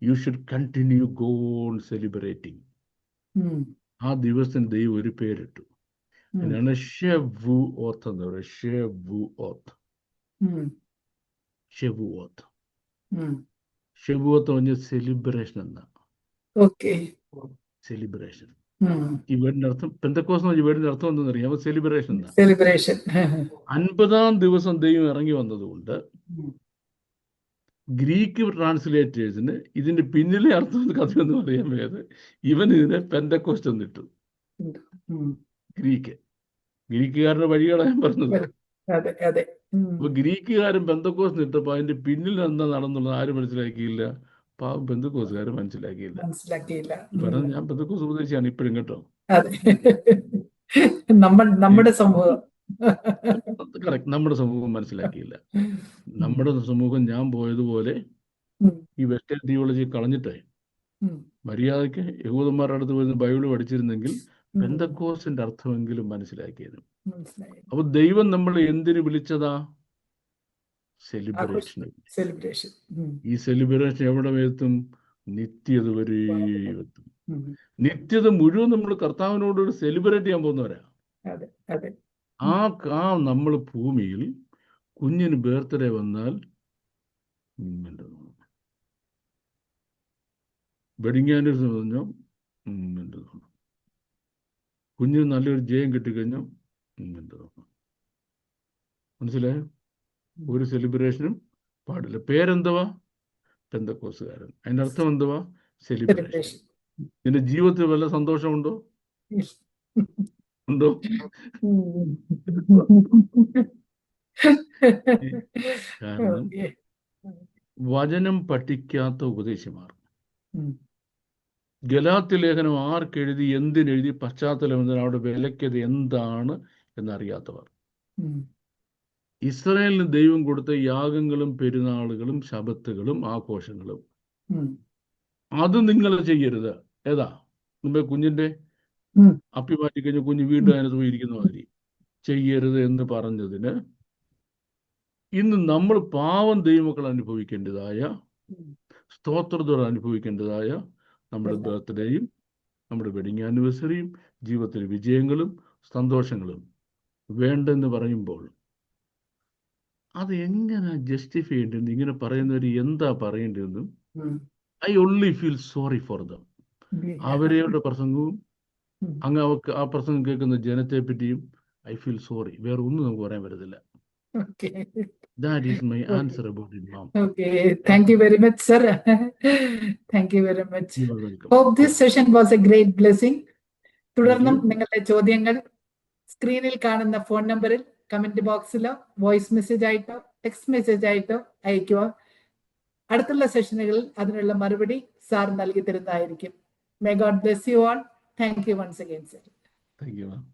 you should continue go on celebrating. ആ ദിവസത്തിന് ദൈവം ഒരു പേരിട്ടു. അതിനാണ് ഷെവൂഓത്ത് എന്ന് പറയുന്നത്. ഷെബുവത്ത് പറഞ്ഞ സെലിബ്രേഷൻ എന്നാ. ഓക്കെ. സെലിബ്രേഷൻ. ഈ വേർഡിന്റെ അർത്ഥം, പെന്തക്കോസ് എന്ന് പറഞ്ഞ വേർഡിന്റെ അർത്ഥം എന്തെന്ന് അറിയാമോ? സെലിബ്രേഷൻ എന്നാ. സെലിബ്രേഷൻ. 50-ാം ദിവസം ദൈവം ഇറങ്ങി വന്നതുകൊണ്ട് ഗ്രീക്ക് ട്രാൻസ്ലേറ്റേഴ്സിന് ഇതിന്റെ പിന്നിലെ അർത്ഥം കഥയൊന്നും അറിയാൻ വയ്യാതെ ഇവൻ ഇതിനെ പെന്തക്കോസ്റ്റ് എന്നിട്ടു. ഗ്രീക്കുകാരുടെ വഴികളാണ് ഞാൻ പറഞ്ഞത്. അതെ അതെ. അപ്പൊ ഗ്രീക്കുകാരൻ പെന്തക്കോസ്റ്റ് ഇട്ടപ്പോ അതിന്റെ പിന്നിൽ എന്താ നടന്നുള്ളത് ആരും മനസ്സിലാക്കിയില്ല. പാവം പെന്തക്കോസുകാരും മനസ്സിലാക്കിയില്ല. പറഞ്ഞത് ഞാൻ പെന്തക്കോസ് ഉപദേശിയാണ് ഇപ്പോഴും കേട്ടോ. അതെ, നമ്മുടെ സമൂഹം കറക്റ്റ്, നമ്മുടെ സമൂഹം മനസ്സിലാക്കിയില്ല. നമ്മുടെ സമൂഹം ഞാൻ പോയതുപോലെ ഈ വെസ്റ്റേൺ തിയോളജി കളഞ്ഞിട്ടേ മര്യാദയ്ക്ക് യഹൂദന്മാരുടെ അടുത്ത് വരുന്ന ബൈബിൾ പഠിച്ചിരുന്നെങ്കിൽ പെന്തക്കോസിന്റെ അർത്ഥമെങ്കിലും മനസ്സിലാക്കിയത്. അപ്പൊ ദൈവം നമ്മൾ എന്തിനു വിളിച്ചതാ? സെലിബ്രേഷൻ. ഈ സെലിബ്രേഷൻ എവിടെ എത്തും? നിത്യത വരെ എത്തും. നിത്യത മുഴുവൻ നമ്മൾ കർത്താവിനോട് സെലിബ്രേറ്റ് ചെയ്യാൻ പോകുന്നവരാ. ആ നമ്മൾ ഭൂമിയിൽ കുഞ്ഞിന് ബർത്ത്ഡേ വന്നാൽ വെഡിങ് ആനിവേഴ്സറി പറഞ്ഞാൽ കുഞ്ഞിന് നല്ലൊരു ജയം കിട്ടിക്കഴിഞ്ഞാൽ മനസ്സിലായോ? ഒരു സെലിബ്രേഷനും പാടില്ല. പേരെന്തുവാ? പെന്തക്കോസുകാരൻ. അതിന്റെ അർത്ഥം എന്തുവാ? സെലിബ്രേഷൻ. നിന്റെ ജീവിതത്തിൽ വല്ല സന്തോഷമുണ്ടോ? ഉണ്ടോ? കാരണം വചനം പഠിക്കാത്ത ഉപദേശിമാർ, ഗലാത്യ ലേഖനം ആർക്കെഴുതി, എന്തിനെഴുതി, പശ്ചാത്തലം എന്താണ്, അവിടെ വിലയ്ക്കത് എന്താണ് എന്നറിയാത്തവർ, ഇസ്രായേലിന് ദൈവം കൊടുത്ത യാഗങ്ങളും പെരുന്നാളുകളും ശബത്തുകളും ആഘോഷങ്ങളും അത് നിങ്ങൾ ചെയ്യരുത്. ഏതാ? മുമ്പേ കുഞ്ഞിന്റെ അപ്പി മാറ്റി കഴിഞ്ഞ കുഞ്ഞ് വീണ്ടും അതിനകത്ത് പോയിരിക്കുന്ന മാതിരി ചെയ്യരുത് എന്ന് പറഞ്ഞതിന് ഇന്ന് നമ്മൾ പാവം ദൈവമക്കൾ അനുഭവിക്കേണ്ടതായ, സ്തോത്രത്തോടെ അനുഭവിക്കേണ്ടതായ നമ്മുടെ ബർത്ത്ഡേയും നമ്മുടെ വെഡിങ് ആനിവേഴ്സറിയും ജീവിതത്തിലെ വിജയങ്ങളും സന്തോഷങ്ങളും വേണ്ടെന്ന് പറയുമ്പോൾ അത് എങ്ങനെ ജസ്റ്റിഫൈ ചെയ്യേണ്ടതെന്ന്, ഇങ്ങനെ പറയുന്നവർ എന്താ പറയേണ്ടതെന്നും I only feel sorry for them. അവരുടെ പ്രസംഗവും അങ്ങ് അവർക്ക് ആ പ്രസംഗം കേൾക്കുന്ന ജനത്തെ പറ്റിയും ഐ ഫീൽ സോറി. വേറെ ഒന്നും നമുക്ക് പറയാൻ പറ്റത്തില്ല. That is my answer about it, ma'am. Okay, thank you very much, sir. Thank you very much. You are welcome. Hope this session was a great blessing. തുടർന്നും നിങ്ങളുടെ ചോദ്യങ്ങൾ സ്ക്രീനിൽ കാണുന്ന ഫോൺ നമ്പറിൽ കമന്റ് ബോക്സിലോ വോയിസ് മെസ്സേജ് ആയിട്ടോ text message ആയിട്ടോ അയക്കുക. അടുത്തുള്ള സെഷനുകളിൽ അതിനുള്ള മറുപടി സാർ നൽകി തരുന്നതായിരിക്കും. May God bless you all. Thank you once again, sir. Thank you, ma'am.